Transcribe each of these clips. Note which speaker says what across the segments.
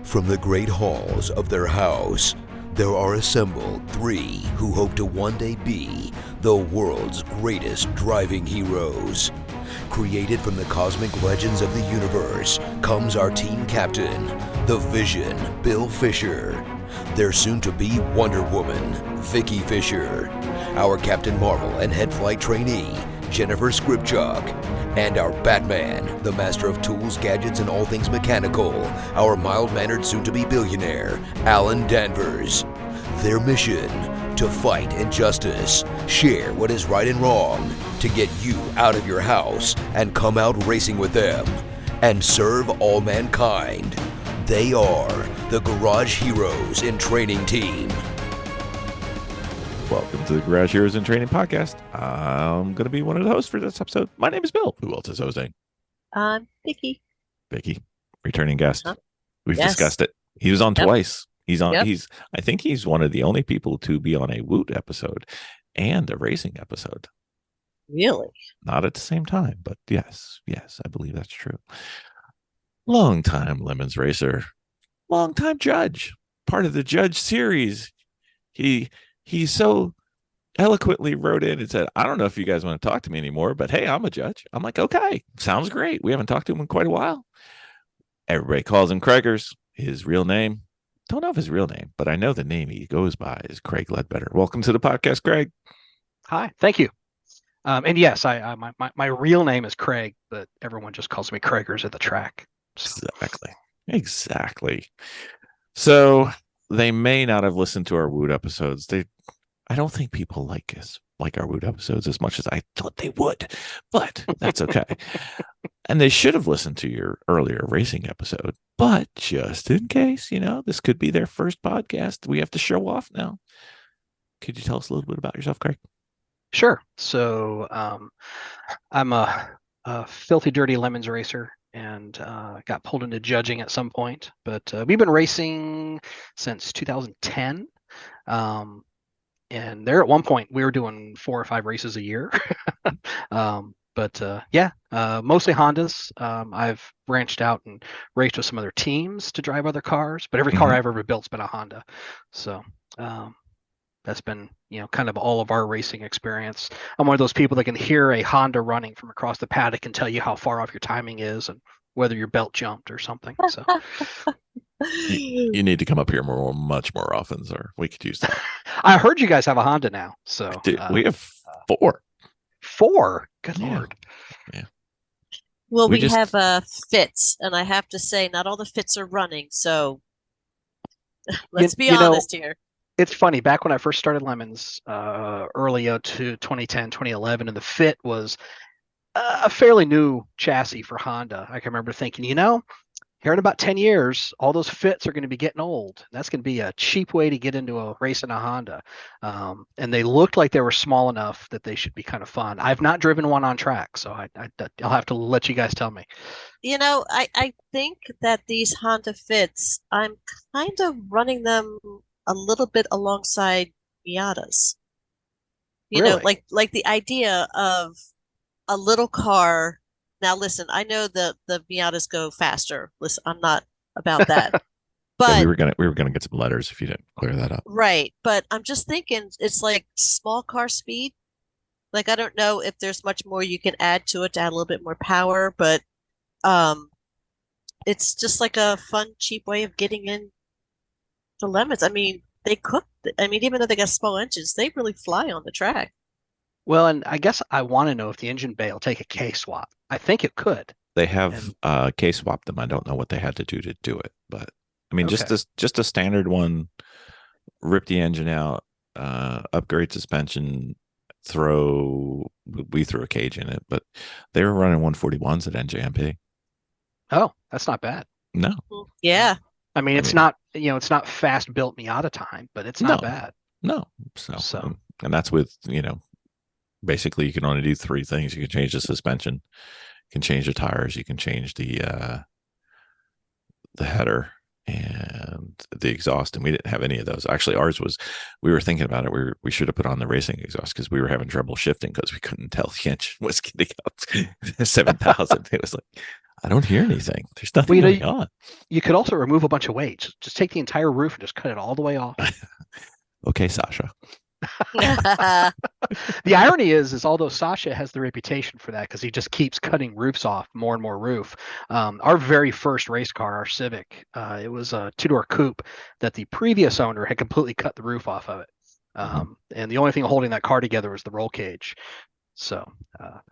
Speaker 1: From the great halls of their house, there are assembled three who hope to one day be the world's greatest driving heroes. Created from the cosmic legends of the universe comes our team captain, the Vision, Bill Fisher. Their soon-to-be Wonder Woman, Vicky Fisher. Our Captain Marvel and head flight trainee, Jennifer Skripchuk. And our Batman, the master of tools, gadgets, and all things mechanical, our mild-mannered soon-to-be billionaire, Alan Danvers. Their mission, to fight injustice, share what is right and wrong, to get you out of your house and come out racing with them, and serve all mankind. They are the Garage Heroes in Training Team.
Speaker 2: Welcome to the Garage Heroes in Training podcast. I'm going to be one of the hosts for this episode. My name is Bill. Who else is hosting?
Speaker 3: Vicky.
Speaker 2: Vicky, returning guest.
Speaker 3: Huh?
Speaker 2: We've
Speaker 3: Yes.
Speaker 2: discussed it. He was on
Speaker 3: Yep.
Speaker 2: twice. He's on.
Speaker 3: Yep.
Speaker 2: I think he's one of the only people to be on a Woot episode and a racing episode.
Speaker 3: Really?
Speaker 2: Not at the same time, but yes, I believe that's true. Long-time Lemons racer, long-time judge, part of the judge series. He so eloquently wrote in and said, I don't know if you guys want to talk to me anymore, but hey, I'm a judge. I'm like, okay, sounds great. We haven't talked to him in quite a while. Everybody calls him Craigers. His real name, don't know if his real name, but I know the name he goes by is Craig Ledbetter. Welcome to the podcast, Craig.
Speaker 4: Hi, thank you. And yes, my real name is Craig, but everyone just calls me Craigers at the track. So.
Speaker 2: Exactly. So they may not have listened to our Woot episodes. I don't think people like our Woot episodes as much as I thought they would, but that's okay. And they should have listened to your earlier racing episode, but just in case, this could be their first podcast. We have to show off now. Could you tell us a little bit about yourself, Craig?
Speaker 4: Sure. So I'm a filthy, dirty Lemons racer and got pulled into judging at some point. But we've been racing since 2010. And there at one point, we were doing 4 or 5 races a year. Mostly Hondas. I've branched out and raced with some other teams to drive other cars. But every car I've ever built's been a Honda. So that's been, kind of all of our racing experience. I'm one of those people that can hear a Honda running from across the paddock and tell you how far off your timing is and whether your belt jumped or something. So
Speaker 2: you need to come up here much more often, sir. We could use that.
Speaker 4: I heard you guys have a Honda now. So
Speaker 2: Dude, we have 4.
Speaker 4: 4? Good
Speaker 2: Yeah.
Speaker 4: Lord.
Speaker 2: Yeah.
Speaker 3: Well,
Speaker 2: We
Speaker 3: we
Speaker 2: just-
Speaker 3: have fits, and I have to say, not all the fits are running. So let's be honest here.
Speaker 4: It's funny, back when I first started Lemons, early to 2010, 2011, and the Fit was a fairly new chassis for Honda. I can remember thinking, here in about 10 years, all those Fits are going to be getting old. That's going to be a cheap way to get into a race in a Honda. And they looked like they were small enough that they should be kind of fun. I've not driven one on track, so I'll have to let you guys tell me.
Speaker 3: I think that these Honda Fits, I'm kind of running them a little bit alongside Miatas.
Speaker 4: Really?
Speaker 3: Like the idea of a little car. Now, listen, I know the Miatas go faster. Listen, I'm not about that. But
Speaker 2: we were gonna get some letters if you didn't clear that up.
Speaker 3: Right. But I'm just thinking it's like small car speed. Like, I don't know if there's much more you can add to it to add a little bit more power, but it's just like a fun, cheap way of getting in the Lemons. I mean, even though they got small engines, they really fly on the track.
Speaker 4: Well, and I guess I want to know if the engine bay will take a K-swap. I think it could.
Speaker 2: They have case swapped them. I don't know what they had to do it, but I mean,
Speaker 4: Okay.
Speaker 2: just a standard one. Rip the engine out, upgrade suspension. We threw a cage in it, but they were running 141s at NJMP.
Speaker 4: Oh, that's not bad.
Speaker 2: No,
Speaker 3: Yeah.
Speaker 4: I mean, it's not fast built Miata time, but it's not
Speaker 2: No.
Speaker 4: bad.
Speaker 2: no. So and that's with basically you can only do 3 things. You can change the suspension, you can change the tires, you can change the header and the exhaust, and we didn't have any of those. Actually, ours was, we were thinking about it, we should have put on the racing exhaust because we were having trouble shifting because we couldn't tell the engine was getting up to 7,000. It was like, I don't hear anything. There's nothing
Speaker 4: Well,
Speaker 2: going on.
Speaker 4: you could also remove a bunch of weights. Just take the entire roof and just cut it all the way off.
Speaker 2: Okay, Sasha.
Speaker 4: The irony is although Sasha has the reputation for that because he just keeps cutting roofs off, more and more roof. Our very first race car, our Civic, it was a two-door coupe that the previous owner had completely cut the roof off of it. And the only thing holding that car together was the roll cage. So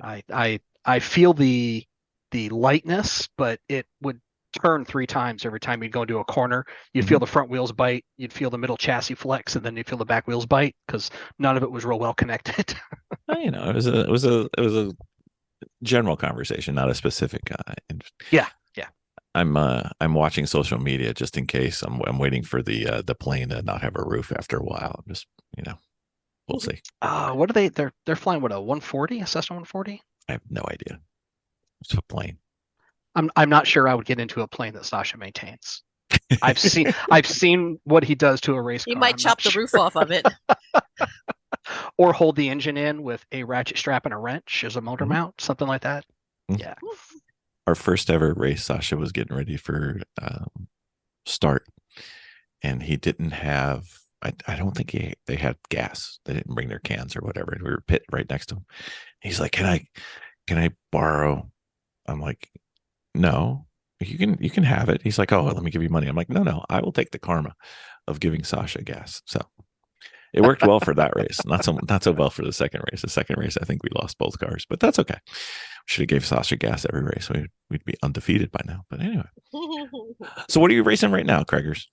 Speaker 4: I feel the lightness, but it would turn 3 times every time you'd go into a corner. You'd feel the front wheels bite, you'd feel the middle chassis flex, and then you'd feel the back wheels bite because none of it was real well connected.
Speaker 2: Well, it was a general conversation, not a specific.
Speaker 4: Yeah.
Speaker 2: I'm watching social media just in case. I'm waiting for the plane to not have a roof after a while. I'm just we'll see.
Speaker 4: What are they? They're flying what, a 140, a Cessna 140?
Speaker 2: I have no idea. It's a plane.
Speaker 4: I'm not sure I would get into a plane that Sasha maintains. I've seen what he does to a race car.
Speaker 3: He might chop the roof off of it.
Speaker 4: Or hold the engine in with a ratchet strap and a wrench as a motor mount, something like that. Yeah.
Speaker 2: Our first ever race, Sasha was getting ready for start, and he didn't have. I don't think they had gas. They didn't bring their cans or whatever. We were pit right next to him. He's like, "Can I borrow?" I'm like, "No, you can have it." He's like, "Oh, let me give you money." I'm like, "No, I will take the karma of giving Sasha gas." So it worked well for that race. Not so well for the second race. The second race, I think we lost both cars, but that's okay. We should have gave Sasha gas every race. We'd be undefeated by now. But anyway. So what are you racing right now, Craigers?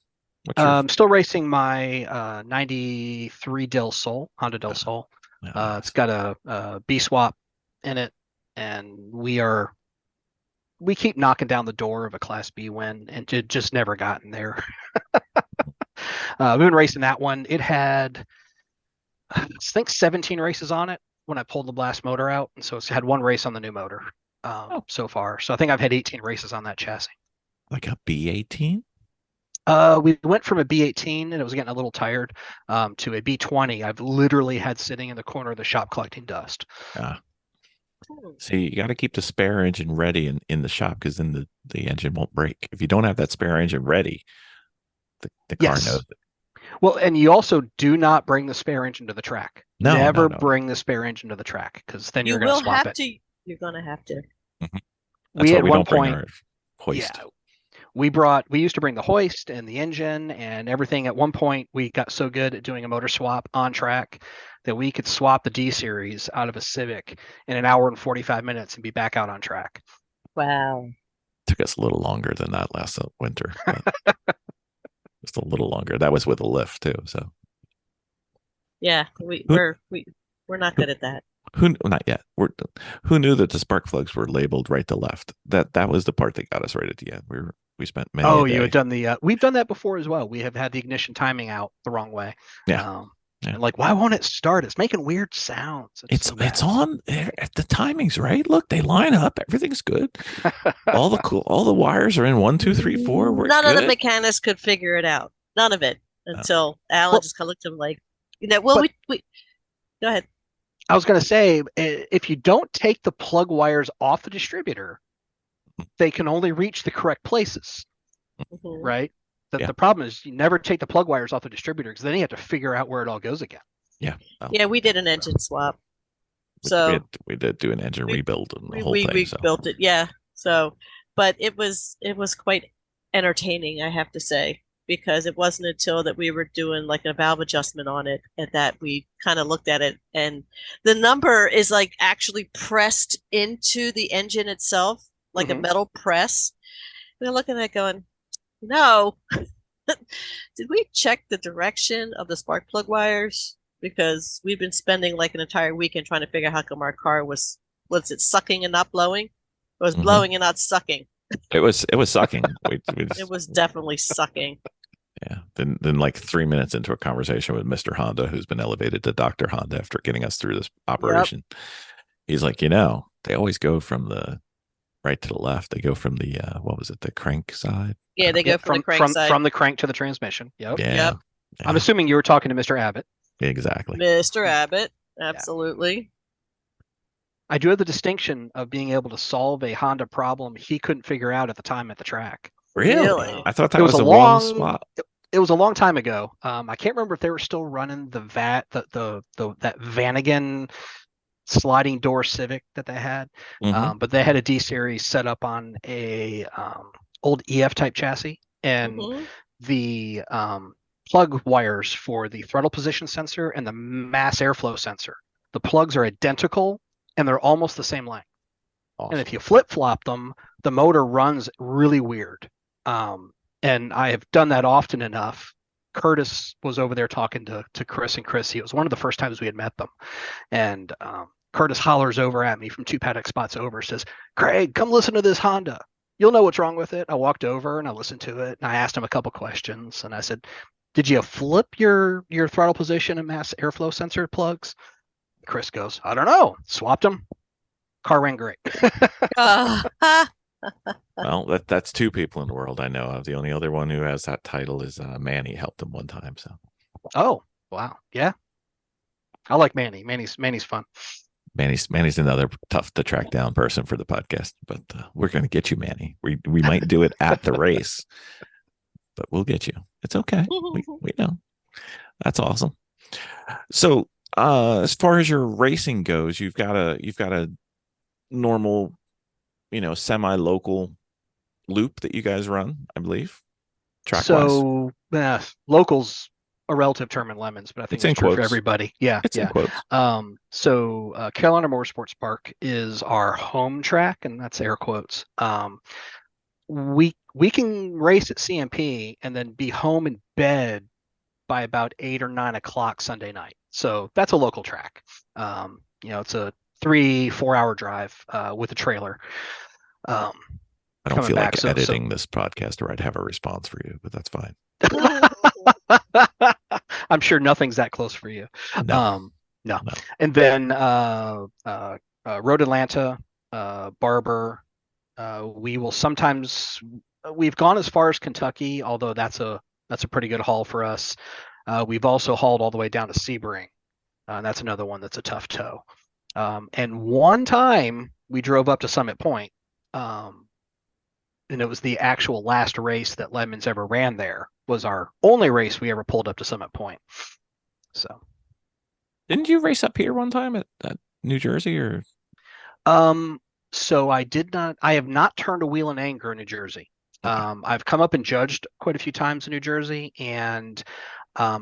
Speaker 4: I'm still racing my 93 Del Sol, Honda Del Sol. It's got a B swap in it, and we keep knocking down the door of a Class B win, and just never gotten there. We've been racing that one. It had, I think, 17 races on it when I pulled the blast motor out, and so it's had 1 race on the new motor so far. So I think I've had 18 races on that chassis.
Speaker 2: Like a B18?
Speaker 4: We went from a B18, and it was getting a little tired, to a B20. I've literally had sitting in the corner of the shop collecting dust.
Speaker 2: See, you got to keep the spare engine ready in the shop, because then the engine won't break. If you don't have that spare engine ready, the car knows it.
Speaker 4: Well, and you also do not bring the spare engine to the track.
Speaker 2: No.
Speaker 4: Bring the spare engine to the track, because then you're
Speaker 3: You
Speaker 4: going to
Speaker 3: will
Speaker 4: swap
Speaker 3: have
Speaker 4: it.
Speaker 3: to. You're going to have to.
Speaker 2: That's why we don't bring our hoist.
Speaker 4: Yeah, we used to bring the hoist and the engine and everything. At one point, we got so good at doing a motor swap on track that we could swap the D series out of a Civic in an hour and 45 minutes and be back out on track.
Speaker 3: Wow.
Speaker 2: Took us a little longer than that last winter. Just a little longer. That was with a lift too. So
Speaker 3: yeah, we're not good at that.
Speaker 2: Not yet. Who knew that the spark plugs were labeled right to left? That was the part that got us right at the end. We spent many.
Speaker 4: Oh, you had done we've done that before as well. We have had the ignition timing out the wrong way.
Speaker 2: Yeah.
Speaker 4: And like, why won't it start? It's making weird sounds.
Speaker 2: It's on the timing's right. Look, they line up. Everything's good. all the wires are in 1, 2, 3, 4. We're
Speaker 3: None
Speaker 2: good.
Speaker 3: of the mechanics could figure it out. None of it until Alan just kind of looked at him like, we go ahead.
Speaker 4: I was going to say, if you don't take the plug wires off the distributor, they can only reach the correct places, right? The problem is you never take the plug wires off the distributor, because then you have to figure out where it all goes again.
Speaker 2: Yeah.
Speaker 3: Yeah, we did an engine swap. So
Speaker 2: we did do an engine rebuild and the whole thing.
Speaker 3: We built it, yeah. So, but it was quite entertaining, I have to say, because it wasn't until that we were doing like a valve adjustment on it and that we kind of looked at it, and the number is like actually pressed into the engine itself, like a metal press. We're looking at it going, no, did we check the direction of the spark plug wires? Because we've been spending like an entire weekend trying to figure out how come our car was it sucking and not blowing? It was blowing and not sucking.
Speaker 2: It was sucking.
Speaker 3: It was definitely sucking.
Speaker 2: Yeah. Then like 3 minutes into a conversation with Mr. Honda, who's been elevated to Dr. Honda after getting us through this operation. Yep. He's like, they always go from the right to the left. They go from the the crank side.
Speaker 3: Yeah, they go from the crank side.
Speaker 4: From the crank to the transmission. Yep.
Speaker 2: Yeah.
Speaker 3: Yep.
Speaker 2: Yeah.
Speaker 4: I'm assuming you were talking to Mr. Abbott.
Speaker 2: Exactly.
Speaker 3: Mr. Abbott. Absolutely.
Speaker 4: I do have the distinction of being able to solve a Honda problem he couldn't figure out at the time at the track.
Speaker 3: Really?
Speaker 2: I thought
Speaker 4: It
Speaker 2: that
Speaker 4: was
Speaker 2: was
Speaker 4: a
Speaker 2: a one
Speaker 4: long
Speaker 2: spot.
Speaker 4: it was a long time ago. I can't remember if they were still running the that Vanagon sliding door Civic that they had,
Speaker 2: Mhm.
Speaker 4: but they had a D series set up on a old EF type chassis, and
Speaker 3: Hmm.
Speaker 4: the plug wires for the throttle position sensor and the mass airflow sensor, the plugs are identical and they're almost the same length. And if
Speaker 2: Awesome.
Speaker 4: you flip flop them, the motor runs really weird. And I have done that often enough. Curtis was over there talking to Chris and Chris. It was one of the first times we had met them. And Curtis hollers over at me from 2 paddock spots over, says, "Craig, come listen to this Honda. You'll know what's wrong with it." I walked over and I listened to it and I asked him a couple questions. And I said, "Did you flip your throttle position and mass airflow sensor plugs?" Chris goes, "I don't know. Swapped them. Car ran great."
Speaker 3: Ha.
Speaker 2: Well, that's two people in the world I know of. The only other one who has that title is Manny. Helped him one time. So
Speaker 4: Oh, wow. Yeah. I like Manny. Manny's fun.
Speaker 2: Manny's another tough to track down person for the podcast, but we're going to get you, Manny. We might do it at the race, but we'll get you. It's okay. We know. That's awesome. So as far as your racing goes, you've got a normal, semi-local loop that you guys run, I believe, track wise.
Speaker 4: So locals a relative term in Lemons, but I think
Speaker 2: It's in
Speaker 4: true for
Speaker 2: quotes.
Speaker 4: everybody. Yeah,
Speaker 2: It's in
Speaker 4: yeah.
Speaker 2: quotes.
Speaker 4: So Carolina Motorsports Park is our home track, and that's air quotes. We can race at CMP and then be home in bed by about 8 or 9 o'clock Sunday night. So that's a local track. It's a 3-4 hour drive with a trailer.
Speaker 2: I don't
Speaker 4: Coming
Speaker 2: feel
Speaker 4: back,
Speaker 2: like editing this podcast, or I'd have a response for you, but that's fine.
Speaker 4: I'm sure nothing's that close for you.
Speaker 2: No.
Speaker 4: No. And then Road Atlanta, Barber. We will sometimes. We've gone as far as Kentucky, although that's a pretty good haul for us. We've also hauled all the way down to Sebring. That's another one that's a tough tow. And one time we drove up to Summit Point, and it was the actual last race that Lemons ever ran there. Was our only race we ever pulled up to Summit Point. So,
Speaker 2: didn't you race up here one time at New Jersey or?
Speaker 4: So I did not. I have not turned a wheel in anger in New Jersey.
Speaker 2: Okay.
Speaker 4: I've come up and judged quite a few times in New Jersey, and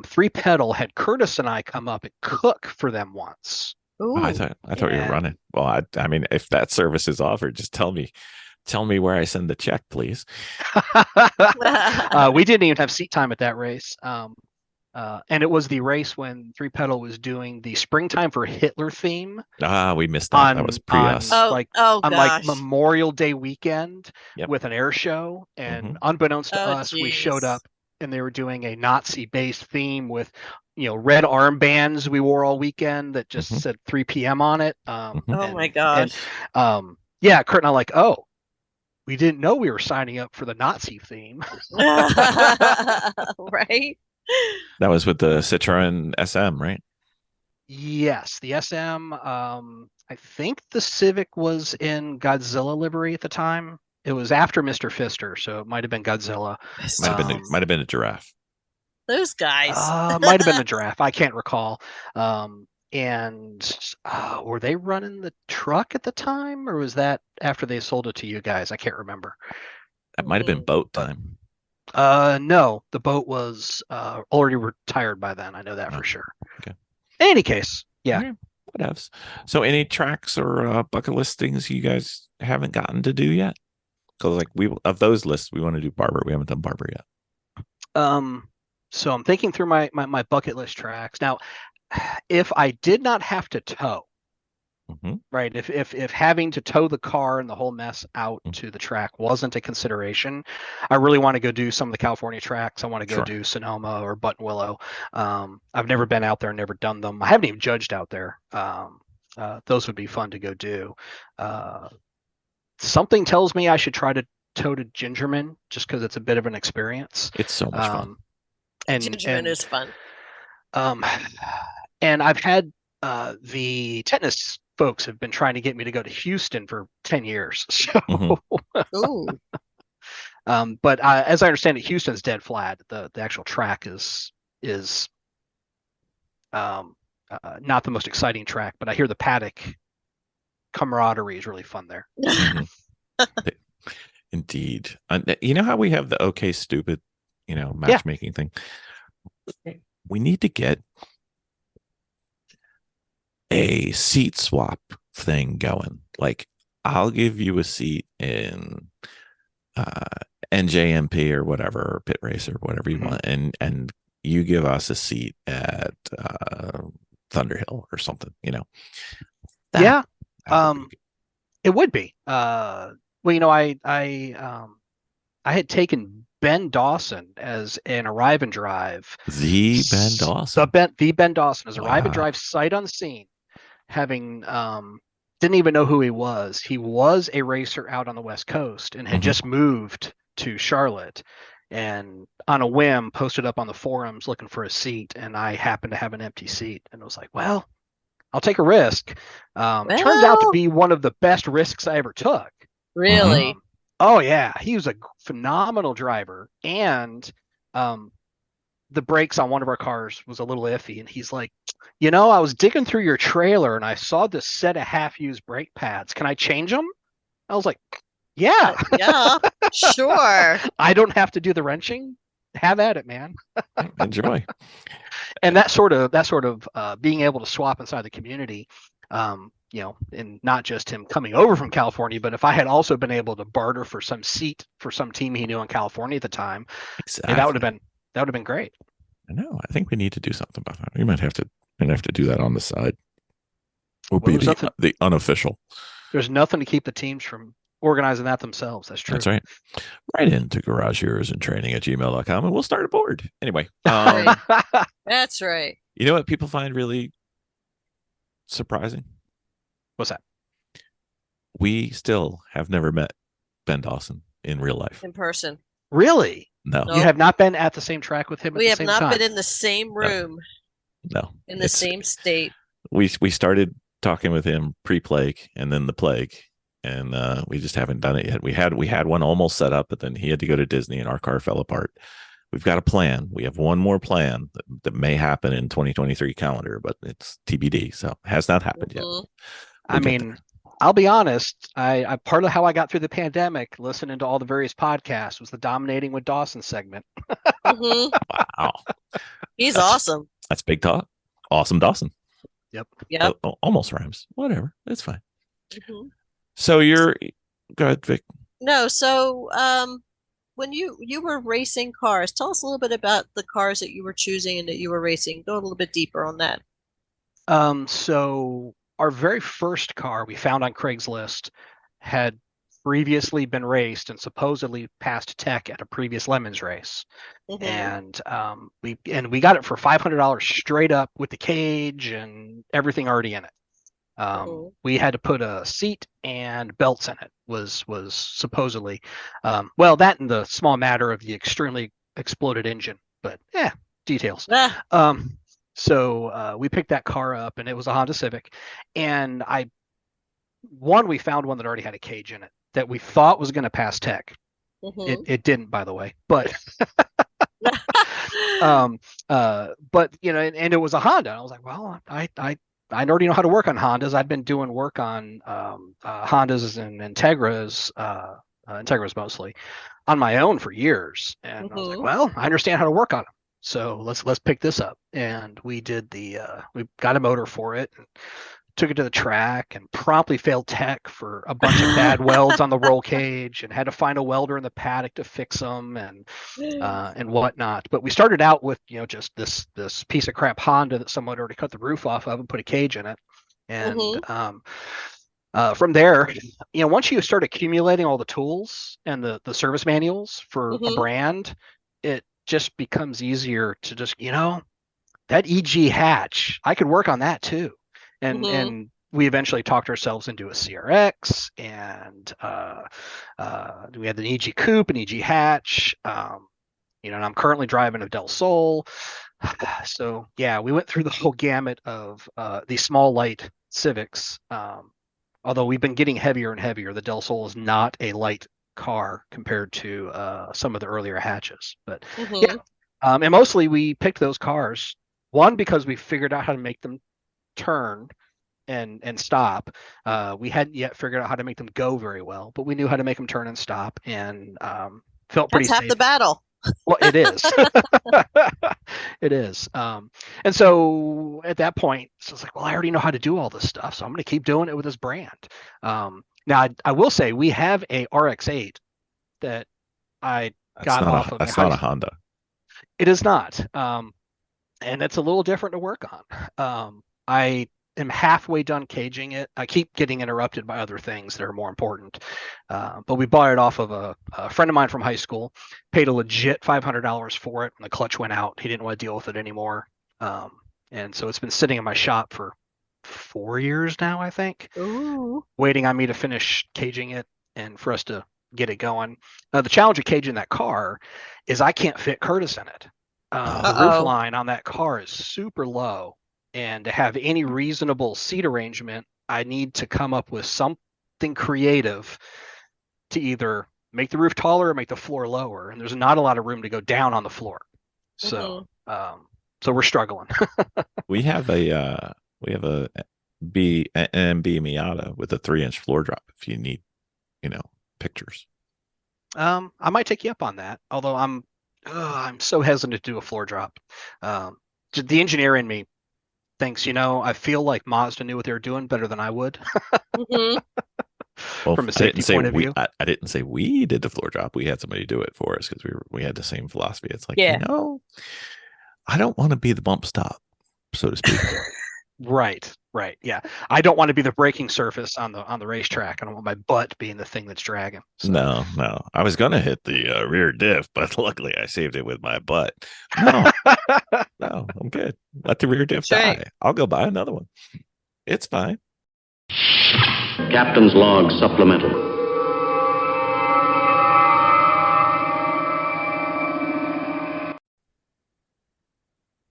Speaker 4: 3 Pedal had Curtis and I come up and cook for them once.
Speaker 3: Ooh,
Speaker 2: I thought you were running. Well, I mean, if that service is offered, just tell me where I send the check, please.
Speaker 4: We didn't even have seat time at that race. And it was the race when 3 Pedal was doing the Springtime for Hitler theme.
Speaker 2: We missed that. That was pre us.
Speaker 4: Like
Speaker 3: gosh.
Speaker 4: Memorial Day weekend with an air show. And unbeknownst to us, we showed up and they were doing a Nazi-based theme with, red armbands we wore all weekend that just said 3 p.m. on it.
Speaker 3: Oh my gosh.
Speaker 4: And, yeah, Kurt and I like, oh, we didn't know we were signing up for the Nazi theme.
Speaker 3: Right?
Speaker 2: That was with the Citroen SM, right?
Speaker 4: Yes, the SM. I think the Civic was in Godzilla livery at the time. It was after Mr. Fister, so it might have been Godzilla.
Speaker 2: Might have been a giraffe.
Speaker 3: Those guys.
Speaker 4: Might have been the giraffe. I can't recall. And were they running the truck at the time, or was that after they sold it to you guys? I can't remember.
Speaker 2: That might have been boat time.
Speaker 4: No, the boat was already retired by then. I know that for sure.
Speaker 2: Okay.
Speaker 4: In any case, yeah.
Speaker 2: Whatevs. So, any tracks or bucket list things you guys haven't gotten to do yet? Because of those lists, we want to do Barber. We haven't done Barber yet.
Speaker 4: So I'm thinking through my bucket list tracks now. If I did not have to tow, right? If having to tow the car and the whole mess out to the track wasn't a consideration, I really want to go do some of the California tracks. I want to go do Sonoma or Buttonwillow. I've never been out there, never done them. I haven't even judged out there. Those would be fun to go do. Something tells me I should try to tow to Gingerman just because it's a bit of an experience.
Speaker 2: It's so much fun.
Speaker 3: And Gingerman is fun.
Speaker 4: And I've had the tetanus folks have been trying to get me to go to Houston for 10 years. So,
Speaker 3: Ooh.
Speaker 4: but as I understand it, Houston's dead flat. The actual track is not the most exciting track, but I hear the paddock camaraderie is really fun there.
Speaker 2: Mhm. Indeed. You know how we have the okay stupid, matchmaking thing? We need to get a seat swap thing going. Like, I'll give you a seat in NJMP or whatever, or Pit Race or whatever you want, and you give us a seat at Thunderhill or something.
Speaker 4: Yeah.
Speaker 2: That would be
Speaker 4: It would be. Well, I had taken Ben Dawson as an arrive and drive.
Speaker 2: the Ben Dawson.
Speaker 4: The Ben Dawson as arrive and
Speaker 2: Wow.
Speaker 4: drive sight unseen, having didn't even know who he was. He was a racer out on the West Coast and had just moved to Charlotte, and on a whim posted up on the forums looking for a seat, and I happened to have an empty seat, and I was like, well, I'll take a risk. Turned out to be one of the best risks I ever took.
Speaker 3: Really?
Speaker 4: Oh yeah, he was a phenomenal driver, and the brakes on one of our cars was a little iffy, and he's like, I was digging through your trailer and I saw this set of half-used brake pads. Can I change them? I was like, yeah.
Speaker 3: Yeah, sure.
Speaker 4: I don't have to do the wrenching. Have at it, man.
Speaker 2: Enjoy.
Speaker 4: And that sort of being able to swap inside the community, and not just him coming over from California, but if I had also been able to barter for some seat for some team he knew in California at the time,
Speaker 2: Exactly.
Speaker 4: that would have been great.
Speaker 2: I know. I think we need to do something about that. We might have to do that on the side. Will
Speaker 4: Well,
Speaker 2: be the unofficial.
Speaker 4: There's nothing to keep the teams from organizing that themselves. That's true.
Speaker 2: That's right. Right into garageheroesandtraining@gmail.com and we'll start a board. Anyway,
Speaker 3: That's right.
Speaker 2: you know what people find really surprising?
Speaker 4: What's that?
Speaker 2: We still have never met Ben Dawson in real life.
Speaker 3: In person.
Speaker 4: Really?
Speaker 2: No.
Speaker 4: You have not been at the same track with him at
Speaker 3: We
Speaker 4: the
Speaker 3: have
Speaker 4: same
Speaker 3: not
Speaker 4: time?
Speaker 3: been in the same room,
Speaker 2: No.
Speaker 3: in the same state.
Speaker 2: We started talking with him pre-plague and then the plague, and we just haven't done it yet. We had one almost set up, but then he had to go to Disney and our car fell apart. We've got a plan. We have one more plan that may happen in 2023 calendar, but it's TBD. So it has not happened yet.
Speaker 4: I mean, I'll be honest. I part of how I got through the pandemic, listening to all the various podcasts, was the Dominating with Dawson segment.
Speaker 2: Wow.
Speaker 3: He's awesome.
Speaker 2: That's big talk. Awesome Dawson.
Speaker 3: Yep.
Speaker 2: Almost rhymes. Whatever. It's fine. So go ahead, Vic.
Speaker 3: No, so when you were racing cars, tell us a little bit about the cars that you were choosing and that you were racing. Go a little bit deeper on that.
Speaker 4: So our very first car we found on Craigslist had previously been raced and supposedly passed tech at a previous Lemons race. And we got it for $500 straight up with the cage and everything already in it. We had to put a seat and belts in it, was supposedly. That and the small matter of the extremely exploded engine, but details. So we picked that car up, and it was a Honda Civic, and we found one that already had a cage in it that we thought was going to pass tech. It didn't, by the way, but but and it was a Honda. I was like, well, I already know how to work on Hondas. I've been doing work on Hondas and Integras mostly on my own for years, and I was like, well, I understand how to work on them. So let's pick this up, and we did we got a motor for it, and took it to the track, and promptly failed tech for a bunch of bad welds on the roll cage, and had to find a welder in the paddock to fix them and whatnot. But we started out with just this piece of crap Honda that someone had already cut the roof off of and put a cage in it, and from there, once you start accumulating all the tools and the service manuals for a brand, it just becomes easier to just that EG hatch, I could work on that too, and we eventually talked ourselves into a CRX, and we had the EG coupe and EG hatch, and I'm currently driving a Del Sol. So we went through the whole gamut of the small light Civics. Although we've been getting heavier and heavier, the Del Sol is not a light car compared to some of the earlier hatches. But yeah, and mostly we picked those cars, one, because we figured out how to make them turn and stop. We hadn't yet figured out how to make them go very well, but we knew how to make them turn and stop, and felt pretty
Speaker 3: That's half
Speaker 4: safe.
Speaker 3: the battle.
Speaker 4: Well, it is. It is. And so at that point, so it's like, well, I already know how to do all this stuff, so I'm going to keep doing it with this brand. Now, I will say we have a RX-8 that I got off of.
Speaker 2: That's not a Honda.
Speaker 4: It is not. And it's a little different to work on. I am halfway done caging it. I keep getting interrupted by other things that are more important. But we bought it off of a friend of mine from high school, paid a legit $500 for it, and the clutch went out. He didn't want to deal with it anymore. And so it's been sitting in my shop for 4 years now, I think, waiting on me to finish caging it and for us to get it going. The challenge of caging that car is I can't fit Curtis in it. The roof line on that car is super low, and to have any reasonable seat arrangement, I need to come up with something creative to either make the roof taller or make the floor lower, and there's not a lot of room to go down on the floor. So so we're struggling.
Speaker 2: We have a B Miata with a 3-inch floor drop if you need, pictures.
Speaker 4: I might take you up on that, although I'm so hesitant to do a floor drop. The engineer in me thinks, I feel like Mazda knew what they were doing better than I would.
Speaker 2: Well,
Speaker 4: from a safety point of view.
Speaker 2: I didn't say we did the floor drop. We had somebody do it for us because we had the same philosophy. It's like, I don't want to be the bump stop, so to speak.
Speaker 4: Right. Yeah. I don't want to be the braking surface on the racetrack. I don't want my butt being the thing that's dragging. So.
Speaker 2: No. I was going to hit the rear diff, but luckily I saved it with my butt. No, I'm good. Let the rear diff die. Right. I'll go buy another one. It's fine.
Speaker 5: Captain's log supplemental.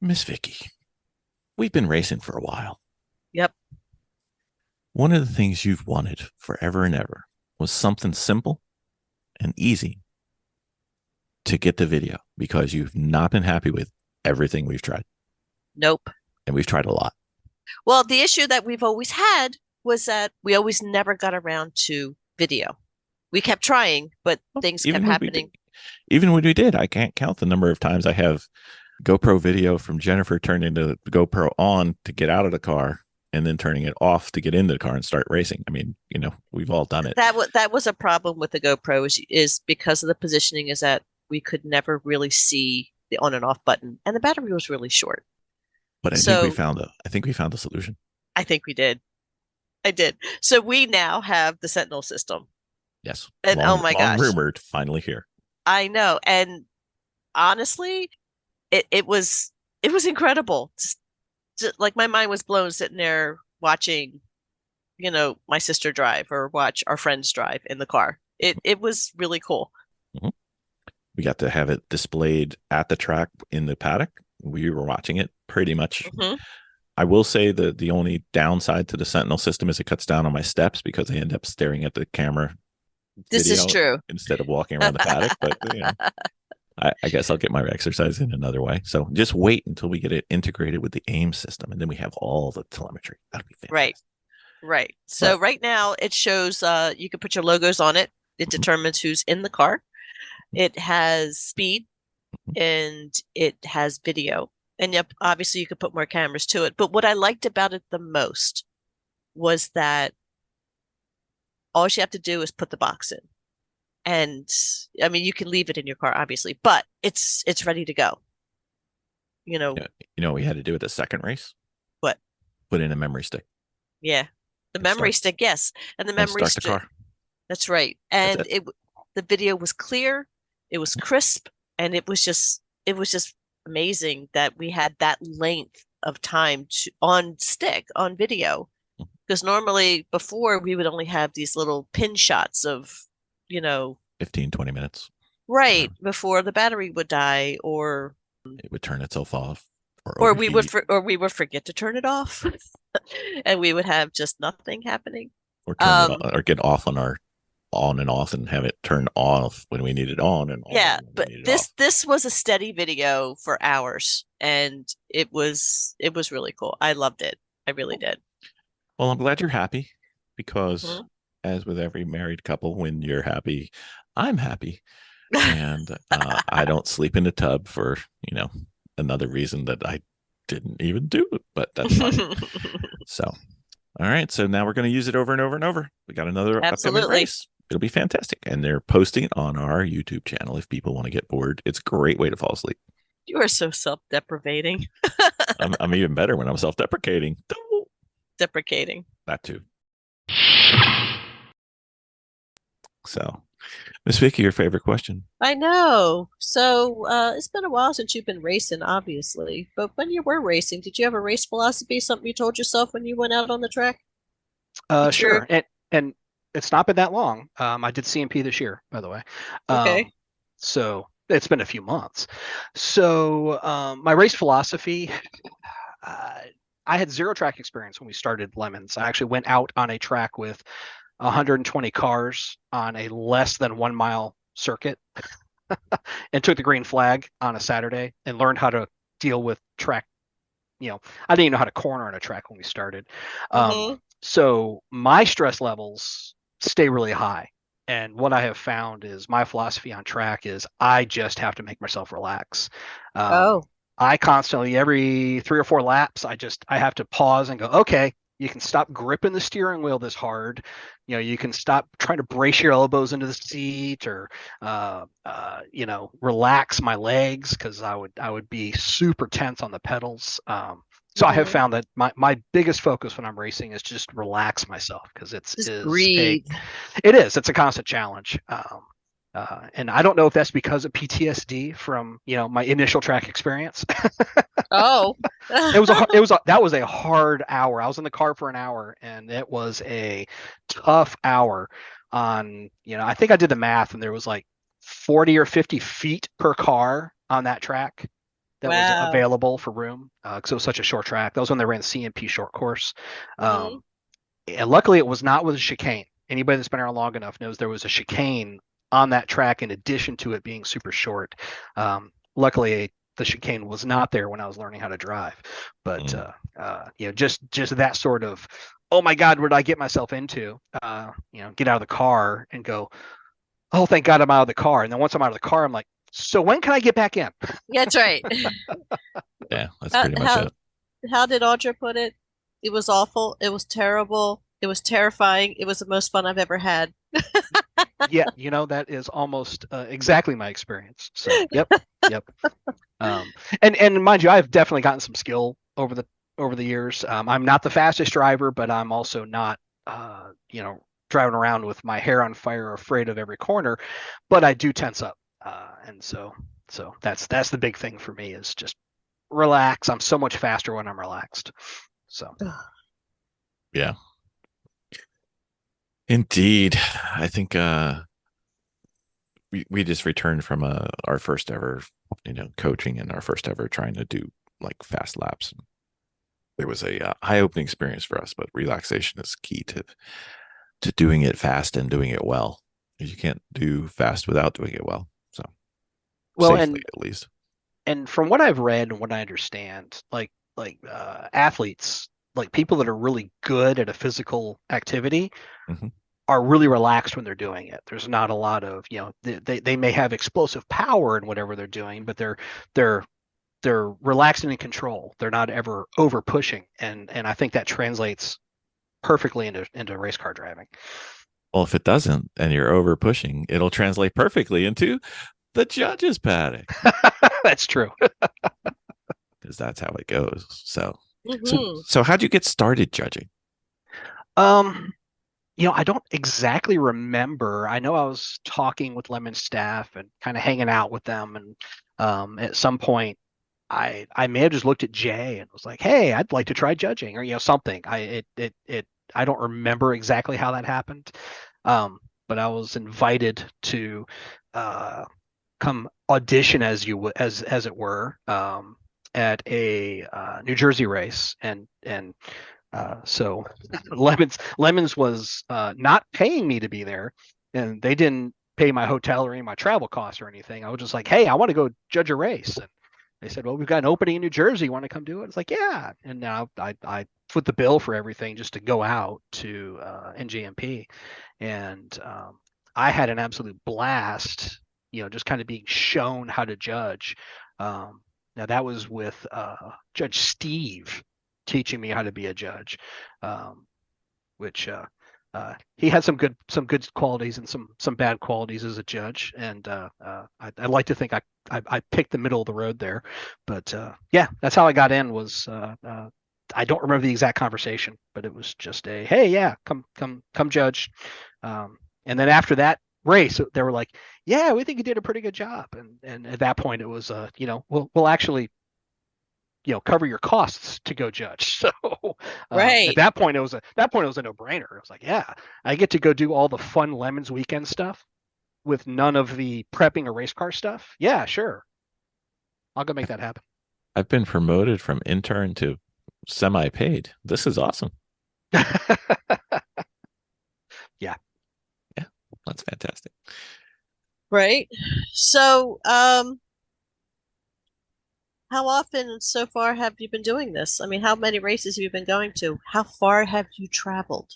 Speaker 2: Miss Vicky, we've been racing for a while.
Speaker 3: Yep.
Speaker 2: One of the things you've wanted forever and ever was something simple and easy to get the video, because you've not been happy with everything we've tried.
Speaker 3: Nope.
Speaker 2: And we've tried a lot.
Speaker 3: Well, the issue that we've always had was that we always never got around to video. We kept trying, but things kept happening.
Speaker 2: Even when we did, I can't count the number of times I have GoPro video from Jennifer turning the GoPro on to get out of the car and then turning it off to get into the car and start racing. I mean, we've all done it.
Speaker 3: That was a problem with the GoPro is because of the positioning, is that we could never really see the on and off button, and the battery was really short.
Speaker 2: But I think we found a solution.
Speaker 3: I think we did. I did. So we now have the Sentinel system.
Speaker 2: Yes.
Speaker 3: And oh my gosh.
Speaker 2: Rumored, finally here.
Speaker 3: I know. And honestly, it was incredible. Just, like, my mind was blown sitting there watching, my sister drive or watch our friends drive in the car. It was really cool.
Speaker 2: Mm-hmm. We got to have it displayed at the track in the paddock. We were watching it pretty much. Mm-hmm. I will say that the only downside to the Sentinel system is it cuts down on my steps because I end up staring at the camera.
Speaker 3: This is true.
Speaker 2: Instead of walking around the paddock, but I guess I'll get my exercise in another way. So just wait until we get it integrated with the AIM system, and then we have all the telemetry. That'll be fantastic.
Speaker 3: Right. So right now it shows you can put your logos on it. It determines who's in the car. It has speed, and it has video. And yep, obviously you could put more cameras to it. But what I liked about it the most was that all you have to do is put the box in. And I mean, you can leave it in your car, obviously, but it's ready to go.
Speaker 2: You know what we had to do at the second race?
Speaker 3: What?
Speaker 2: Put in a memory stick.
Speaker 3: Yeah. The memory stick, yes. And the memory stick.
Speaker 2: Start the car.
Speaker 3: That's right. And the video was clear, it was crisp, and it was just amazing that we had that length of time on video, because normally before we would only have these little pin shots of
Speaker 2: 15-20 minutes
Speaker 3: before the battery would die, or
Speaker 2: it would turn itself off,
Speaker 3: or we would forget to turn it off. and we would have just nothing happening.
Speaker 2: Or turn it on, or get off on our on and off and have it turn off when we need it on and on
Speaker 3: Yeah,
Speaker 2: when we
Speaker 3: but
Speaker 2: need it off.
Speaker 3: this was a steady video for hours, and it was really cool. I loved it. I really did.
Speaker 2: Well, I'm glad you're happy because,
Speaker 3: Mhm.
Speaker 2: as with every married couple, when you're happy, I'm happy. And I don't sleep in the tub for, another reason that I didn't even do it, but that's fine. So, all right. So now we're going to use it over and over and over. We got another upcoming
Speaker 3: Absolutely.
Speaker 2: race. It'll be fantastic. And they're posting it on our YouTube channel if people want to get bored. It's a great way to fall asleep.
Speaker 3: You are so self-deprecating.
Speaker 2: I'm even better when I'm self-deprecating.
Speaker 3: Deprecating.
Speaker 2: That too. So, Miss Vicky, your favorite question?
Speaker 3: I know. So, it's been a while since you've been racing, obviously. But when you were racing, did you have a race philosophy, something you told yourself when you went out on the track?
Speaker 4: Sure. And it's not been that long. I did CMP this year, by the way.
Speaker 3: Okay.
Speaker 4: So it's been a few months. So my race philosophy, uh, I had zero track experience when we started Lemons. I actually went out on a track with 120 cars on a less than 1 mile circuit and took the green flag on a Saturday and learned how to deal with track. I didn't even know how to corner on a track when we started.
Speaker 3: Mm-hmm.
Speaker 4: So my stress levels stay really high. And what I have found is my philosophy on track is I just have to make myself relax.
Speaker 3: Oh.
Speaker 4: I constantly, every 3 or 4 laps, I have to pause and go, okay, you can stop gripping the steering wheel this hard. You can stop trying to brace your elbows into the seat or, relax my legs because I would be super tense on the pedals. So I have
Speaker 3: Mm-hmm.
Speaker 4: found that my biggest focus when I'm racing is just relax myself because
Speaker 3: Just breathe.
Speaker 4: it's a constant challenge. And I don't know if that's because of PTSD from my initial track experience.
Speaker 3: Oh.
Speaker 4: That was a hard hour. I was in the car for an hour, and it was a tough hour. I think I did the math, and there was like 40 or 50 feet per car on that track that was
Speaker 3: Wow.
Speaker 4: available for room because it was such a short track. That was when they ran CMP short course.
Speaker 3: Mm-hmm.
Speaker 4: And luckily, it was not with a chicane. Anybody that's been around long enough knows there was a chicane on that track in addition to it being super short. Luckily, the chicane was not there when I was learning how to drive. But just that sort of, oh my God, what did I get myself into? Get out of the car and go, oh, thank God I'm out of the car. And then once I'm out of the car, I'm like, so when can I get back in?
Speaker 3: Yeah, that's right.
Speaker 2: Yeah, that's
Speaker 3: How,
Speaker 2: pretty much
Speaker 3: how
Speaker 2: it.
Speaker 3: how did Audra put it? It was awful. It was terrible. It was terrifying. It was the most fun I've ever had.
Speaker 4: Yeah, that is almost exactly my experience. So, yep, yep. And mind you, I've definitely gotten some skill over the years. I'm not the fastest driver, but I'm also not, driving around with my hair on fire, afraid of every corner. But I do tense up, and so that's the big thing for me is just relax. I'm so much faster when I'm relaxed. So.
Speaker 2: Yeah, indeed. I think we just returned from our first ever, coaching and our first ever trying to do like fast laps. There was a eye-opening experience for us, but relaxation is key to doing it fast and doing it well. You can't do fast without doing it well. So
Speaker 4: Well,
Speaker 2: safely, at least.
Speaker 4: and from what I've read and what I understand, athletes, like people that are really good at a physical activity,
Speaker 2: Mm-hmm.
Speaker 4: are really relaxed when they're doing it. There's not a lot of, they may have explosive power in whatever they're doing, but they're relaxed and in control. They're not ever over pushing, and I think that translates perfectly into race car driving.
Speaker 2: Well, if it doesn't and you're over pushing, it'll translate perfectly into the judge's paddock.
Speaker 4: That's true.
Speaker 2: Because that's how it goes. So,
Speaker 3: Mm-hmm.
Speaker 2: so how'd you get started judging?
Speaker 4: Um, I don't exactly remember. I know I was talking with Lemon staff and kind of hanging out with them, and at some point, I may have just looked at Jay and was like, "Hey, I'd like to try judging," or something. I don't remember exactly how that happened, but I was invited to come audition as it were, at a New Jersey race, and So Lemons was not paying me to be there, and they didn't pay my hotel or any of my travel costs or anything. I was just like, hey, I want to go judge a race. And they said, well, we've got an opening in New Jersey. You want to come do it? It's like, yeah. And now I foot the bill for everything just to go out to NJMP. And I had an absolute blast, just kind of being shown how to judge. Now that was with Judge Steve teaching me how to be a judge, which he had some good qualities and some bad qualities as a judge, and I like to think I picked the middle of the road there, but yeah, that's how I got in. Was I don't remember the exact conversation, but it was just a hey, yeah, come judge, and then after that race, they were like, yeah, we think you did a pretty good job, and at that point it was we'll actually cover your costs to go judge. So
Speaker 3: Right.
Speaker 4: at that point it was a no-brainer. I was like, yeah, I get to go do all the fun Lemons weekend stuff with none of the prepping or race car stuff. Yeah, sure. I'll go make that happen.
Speaker 2: I've been promoted from intern to semi-paid. This is awesome.
Speaker 4: Yeah.
Speaker 2: Yeah, that's fantastic.
Speaker 3: Right. So, how often so far have you been doing this? I mean, how many races have you been going to? How far have you traveled?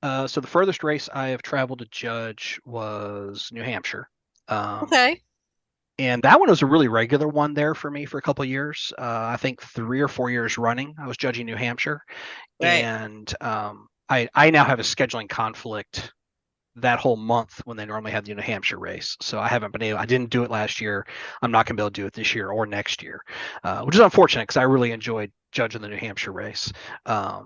Speaker 4: So the furthest race I have traveled to judge was New Hampshire.
Speaker 3: Okay.
Speaker 4: And that one was a really regular one there for me for a couple of years. I think 3 or 4 years running, I was judging New Hampshire.
Speaker 3: Right.
Speaker 4: And I now have a scheduling conflict that whole month when they normally have the New Hampshire race. So I didn't do it last year. I'm not going to be able to do it this year or next year, which is unfortunate because I really enjoyed judging the New Hampshire race. But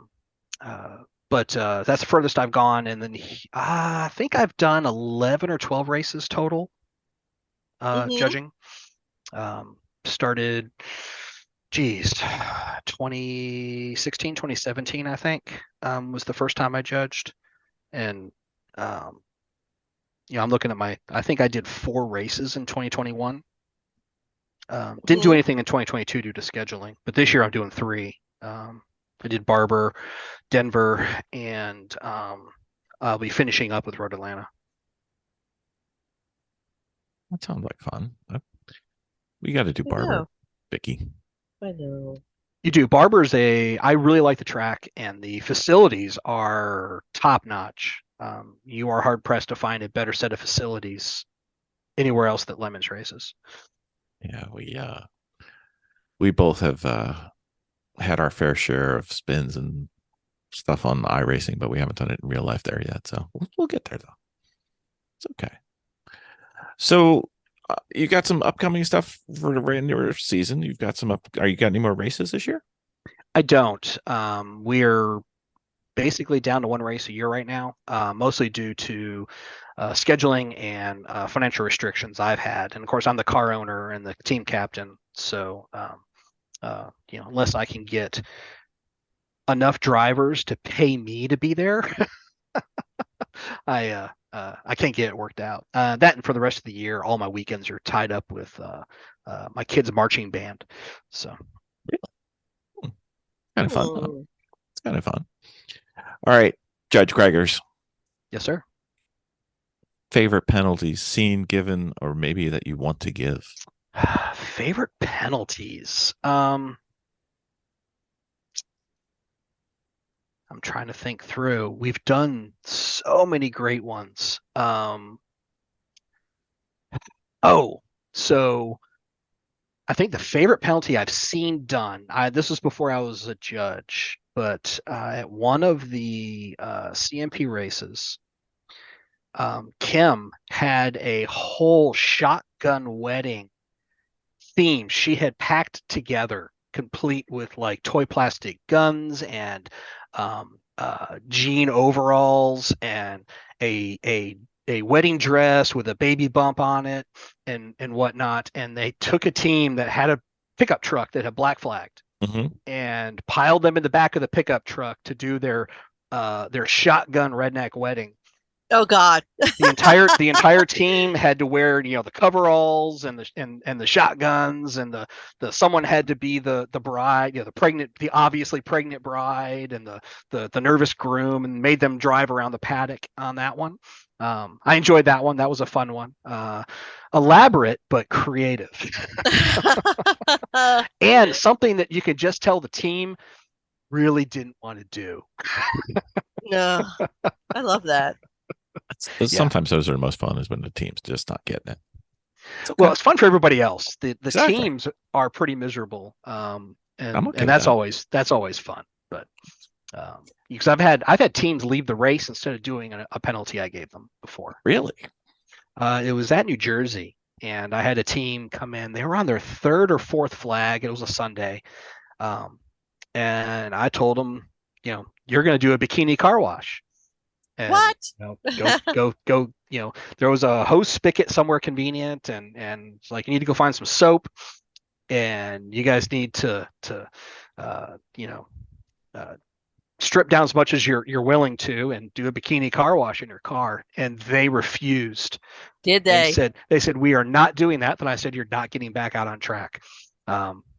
Speaker 4: that's the furthest I've gone. And then I think I've done 11 or 12 races total judging. Started, 2016, 2017, I think, was the first time I judged. And I'm looking at I think I did 4 races in 2021. Didn't do anything in 2022 due to scheduling, but this year I'm doing 3. I did Barber, Denver, and I'll be finishing up with Road Atlanta.
Speaker 2: That sounds like fun. We got to do Barber, Vicky.
Speaker 3: I know.
Speaker 4: You do. I really like the track, and the facilities are top notch. You are hard pressed to find a better set of facilities anywhere else that Lemons races.
Speaker 2: Yeah, we both have had our fair share of spins and stuff on iRacing, but we haven't done it in real life there yet. So we'll get there though. It's okay. So you got some upcoming stuff for the regular season. You've got you got any more races this year?
Speaker 4: I don't. We're basically down to 1 race a year right now, mostly due to scheduling and financial restrictions I've had. And of course, I'm the car owner and the team captain. So, unless I can get enough drivers to pay me to be there, I can't get it worked out. That and for the rest of the year, all my weekends are tied up with my kids' marching band. So,
Speaker 2: really? Kind of fun. It's kind of fun. All right, Judge Gregors.
Speaker 4: Yes, sir.
Speaker 2: Favorite penalties seen, given, or maybe that you want to give?
Speaker 4: Favorite penalties. I'm trying to think through. We've done so many great ones. So I think the favorite penalty I've seen done, this was before I was a judge, but at one of the CMP races, Kim had a whole shotgun wedding theme she had packed together, complete with like toy plastic guns and jean overalls and a wedding dress with a baby bump on it and whatnot. And they took a team that had a pickup truck that had black flagged and piled them in the back of the pickup truck to do their shotgun redneck wedding.
Speaker 3: Oh God.
Speaker 4: The entire team had to wear, the coveralls and the shotguns, and the someone had to be the bride, the obviously pregnant bride, and the nervous groom, and made them drive around the paddock on that one. I enjoyed that one. That was a fun one. Elaborate but creative, and something that you could just tell the team really didn't want to do.
Speaker 3: No, I love that.
Speaker 2: Sometimes those are the most fun, is when the team's just not getting it.
Speaker 4: Okay. Well, it's fun for everybody else. The
Speaker 2: Exactly.
Speaker 4: teams are pretty miserable, and
Speaker 2: okay
Speaker 4: that's always fun. But because I've had teams leave the race instead of doing a penalty I gave them before.
Speaker 2: Really?
Speaker 4: It was at New Jersey, and I had a team come in. They were on their third or fourth flag. It was a Sunday, and I told them, you're going to do a bikini car wash. And,
Speaker 3: what?
Speaker 4: Go. There was a hose spigot somewhere convenient, and it's like, you need to go find some soap, and you guys need to strip down as much as you're willing to, and do a bikini car wash in your car. And they refused.
Speaker 3: Did they?
Speaker 4: They said we are not doing that. Then I said, you're not getting back out on track.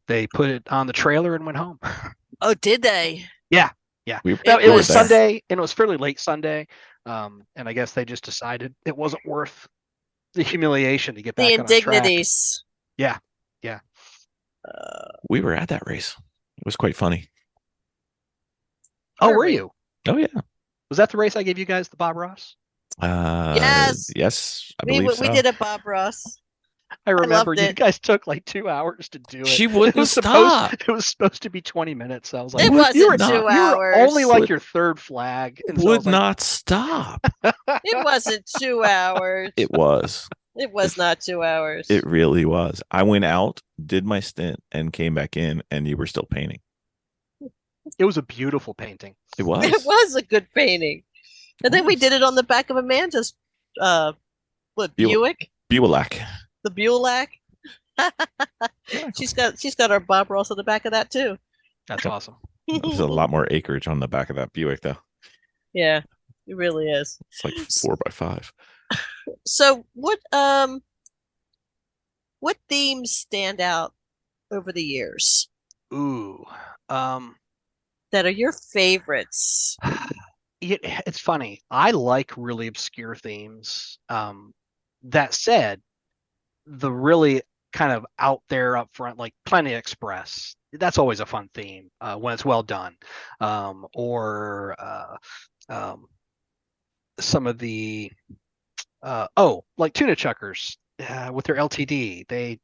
Speaker 4: They put it on the trailer and went home.
Speaker 3: Oh, did they?
Speaker 4: Yeah. It was Sunday, and it was fairly late Sunday, and I guess they just decided it wasn't worth the humiliation to get back on track. The
Speaker 3: indignities.
Speaker 4: Yeah.
Speaker 2: We were at that race. It was quite funny.
Speaker 4: Oh, were you?
Speaker 2: Oh, yeah.
Speaker 4: Was that the race I gave you guys, the Bob Ross?
Speaker 2: Yes. I believe so.
Speaker 3: We did a Bob Ross.
Speaker 4: I remember you guys took like 2 hours to do it.
Speaker 2: She wouldn't stop.
Speaker 4: It was supposed to be 20 minutes. I was like,
Speaker 3: it wasn't 2 hours.
Speaker 4: You were only like your third flag.
Speaker 2: And would not stop.
Speaker 3: It wasn't 2 hours.
Speaker 2: It was.
Speaker 3: It was not 2 hours.
Speaker 2: It really was. I went out, did my stint, and came back in, and you were still painting.
Speaker 4: It was a beautiful painting.
Speaker 2: It was.
Speaker 3: It was a good painting. And then we did it on the back of Amanda's Buick?
Speaker 2: Buick.
Speaker 3: The Buick. She's got our Bob Ross on the back of that too.
Speaker 4: That's awesome.
Speaker 2: There's a lot more acreage on the back of that Buick, though.
Speaker 3: Yeah, it really is.
Speaker 2: It's like 4x5.
Speaker 3: So what themes stand out over the years?
Speaker 4: Ooh,
Speaker 3: that are your favorites?
Speaker 4: It's funny. I like really obscure themes. That said, the really kind of out there up front, like Planet Express, that's always a fun theme when it's well done. Or some of the like Tuna Chuckers with their LTD.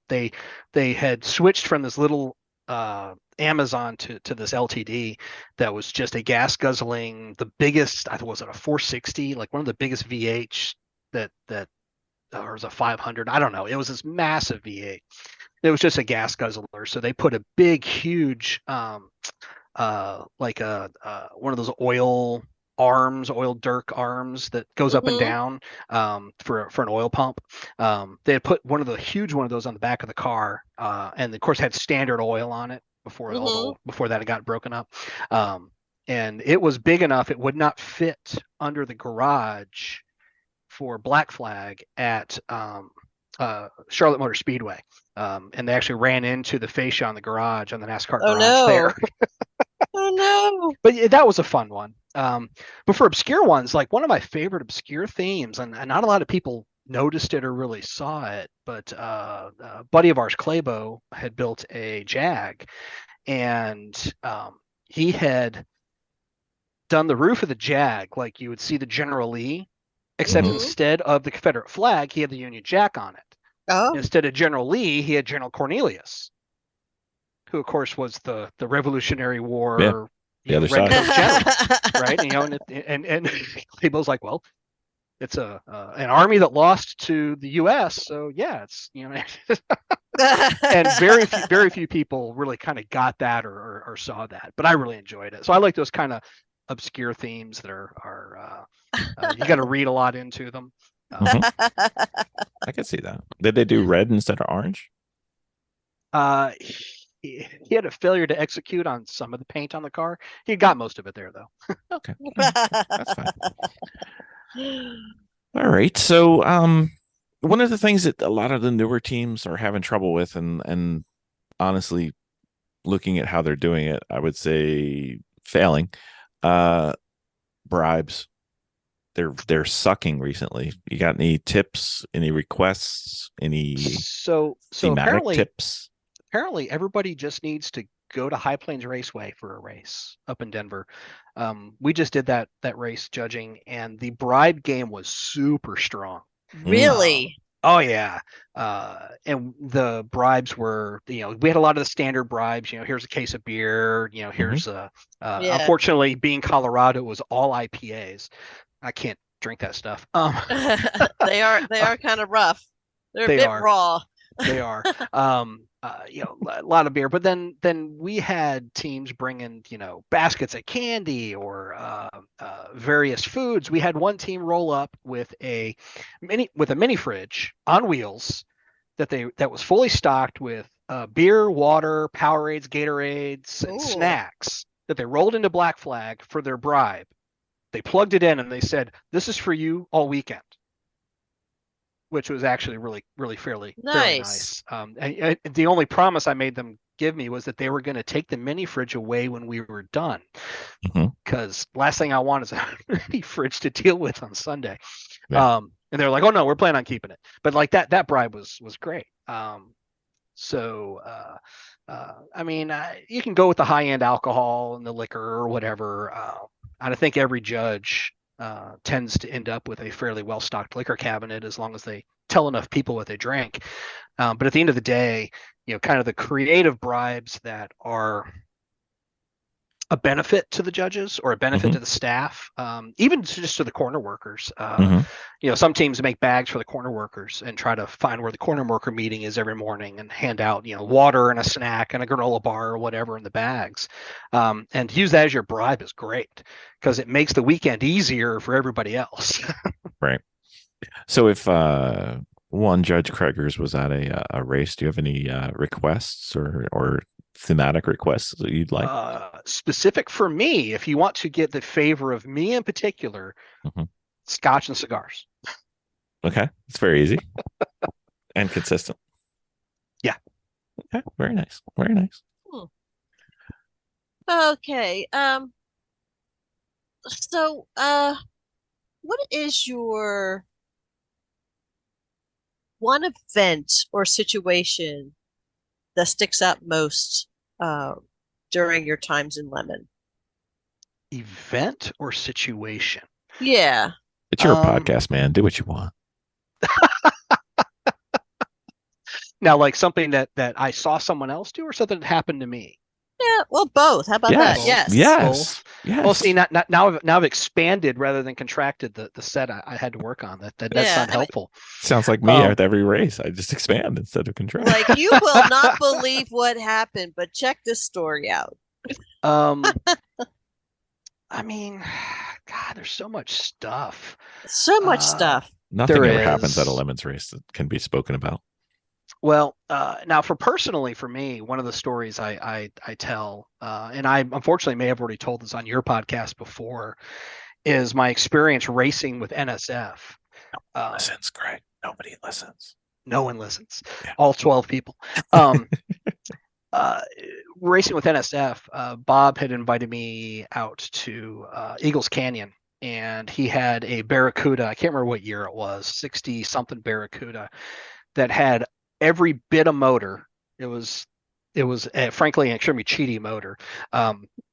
Speaker 4: They had switched from this little Amazon to this LTD that was just a gas guzzling, the biggest, I think, was it a 460, like one of the biggest V8s that or was a 500, I don't know. It was this massive V8. It was just a gas guzzler. So they put a big, huge, like one of those oil Dirk arms that goes up and down for an oil pump. They had put one of the huge one of those on the back of the car, and of course had standard oil on it before that it got broken up. And it was big enough it would not fit under the garage for Black Flag at Charlotte Motor Speedway, and they actually ran into the fascia on the garage on the NASCAR garage there.
Speaker 3: Oh no!
Speaker 4: But that was a fun one. But for obscure ones, like one of my favorite obscure themes, and not a lot of people noticed it or really saw it, but a buddy of ours, Claybo, had built a Jag, and he had done the roof of the Jag like you would see the General Lee, except instead of the Confederate flag, he had the Union Jack on it.
Speaker 3: Oh.
Speaker 4: Instead of General Lee, he had General Cornelius, who of course was the Revolutionary War
Speaker 2: the other side
Speaker 4: general, right? And Claybo's like, well, it's an army that lost to the U.S., so yeah, it's and very few people really kind of got that or saw that, but I really enjoyed it. So I like those kind of obscure themes that are you got to read a lot into them.
Speaker 2: I can see that. Did they do red instead of orange?
Speaker 4: He had a failure to execute on some of the paint on the car. He got most of it there, though.
Speaker 2: Okay, that's fine. All right. So, one of the things that a lot of the newer teams are having trouble with, and honestly, looking at how they're doing it, I would say failing. Uh, Bribes. They're sucking recently. You got any tips? Any requests? Any
Speaker 4: So
Speaker 2: thematic tips?
Speaker 4: apparently everybody just needs to go to High Plains Raceway for a race up in Denver. We just did that race judging, and the bribe game was super strong.
Speaker 3: Really?
Speaker 4: Oh yeah. And the bribes were, we had a lot of the standard bribes, here's a case of beer, here's
Speaker 3: Yeah.
Speaker 4: unfortunately being Colorado, it was all IPAs. I can't drink that stuff.
Speaker 3: They are kind of rough. They're a
Speaker 4: They
Speaker 3: bit
Speaker 4: are.
Speaker 3: raw.
Speaker 4: They are. A lot of beer, but then we had teams bringing, baskets of candy or various foods. We had one team roll up with a mini fridge on wheels that was fully stocked with beer, water, Powerades, Gatorades, and
Speaker 3: Ooh.
Speaker 4: snacks that they rolled into Black Flag for their bribe. They plugged it in and they said, "This is for you all weekend," which was actually really fairly nice. The only promise I made them give me was that they were going to take the mini fridge away when we were done, because last thing I want is a mini fridge to deal with on Sunday.
Speaker 2: Yeah.
Speaker 4: And they're like, "Oh no, we're planning on keeping it." But like that bribe was great. I mean, you can go with the high end alcohol and the liquor or whatever. I think every judge tends to end up with a fairly well stocked liquor cabinet as long as they tell enough people what they drink. But at the end of the day, kind of the creative bribes that are a benefit to the judges or a benefit to the staff, even just to the corner workers. Some teams make bags for the corner workers and try to find where the corner worker meeting is every morning and hand out, water and a snack and a granola bar or whatever in the bags. And to use that as your bribe is great because it makes the weekend easier for everybody else.
Speaker 2: Right. So if one Judge Kreger's was at a race, do you have any requests or thematic requests that you'd like?
Speaker 4: Specific for me, if you want to get the favor of me in particular, scotch and cigars.
Speaker 2: Okay, it's very easy and consistent.
Speaker 4: Yeah.
Speaker 2: Okay, very nice. Very nice.
Speaker 3: Okay. So, what is your one event or situation that sticks out most during your times in Lemon?
Speaker 4: Event or situation?
Speaker 3: Yeah.
Speaker 2: It's your podcast, man. Do what you want.
Speaker 4: Now, like something that I saw someone else do or something that happened to me?
Speaker 3: Yeah, well, both. How about that? Yes.
Speaker 2: Yes.
Speaker 4: Well, see, now I've expanded rather than contracted the set I had to work on. That's not helpful.
Speaker 2: Sounds like me at every race. I just expand instead of contract.
Speaker 3: Like, you will not believe what happened, but check this story out.
Speaker 4: I mean, God, there's so much stuff.
Speaker 3: So much stuff.
Speaker 2: Nothing ever happens at a Lemons race that can be spoken about.
Speaker 4: Well, now for me, one of the stories I tell, and I unfortunately may have already told this on your podcast before, is my experience racing with NSF.
Speaker 2: No one listens, Greg. Nobody listens.
Speaker 4: No one listens. Yeah. All 12 people. Racing with NSF, Bob had invited me out to Eagles Canyon, and he had a Barracuda. I can't remember what year it was, 60 something Barracuda that had every bit of motor. It was frankly an extremely cheaty motor.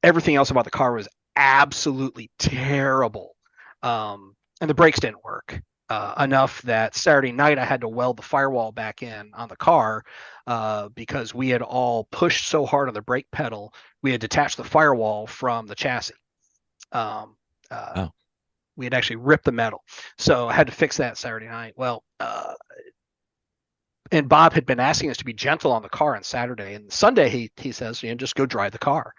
Speaker 4: Everything else about the car was absolutely terrible, and the brakes didn't work enough that Saturday night I had to weld the firewall back in on the car because we had all pushed so hard on the brake pedal we had detached the firewall from the chassis. We had actually ripped the metal, so I had to fix that Saturday night. Well, and Bob had been asking us to be gentle on the car on Saturday, and Sunday he says, just go drive the car,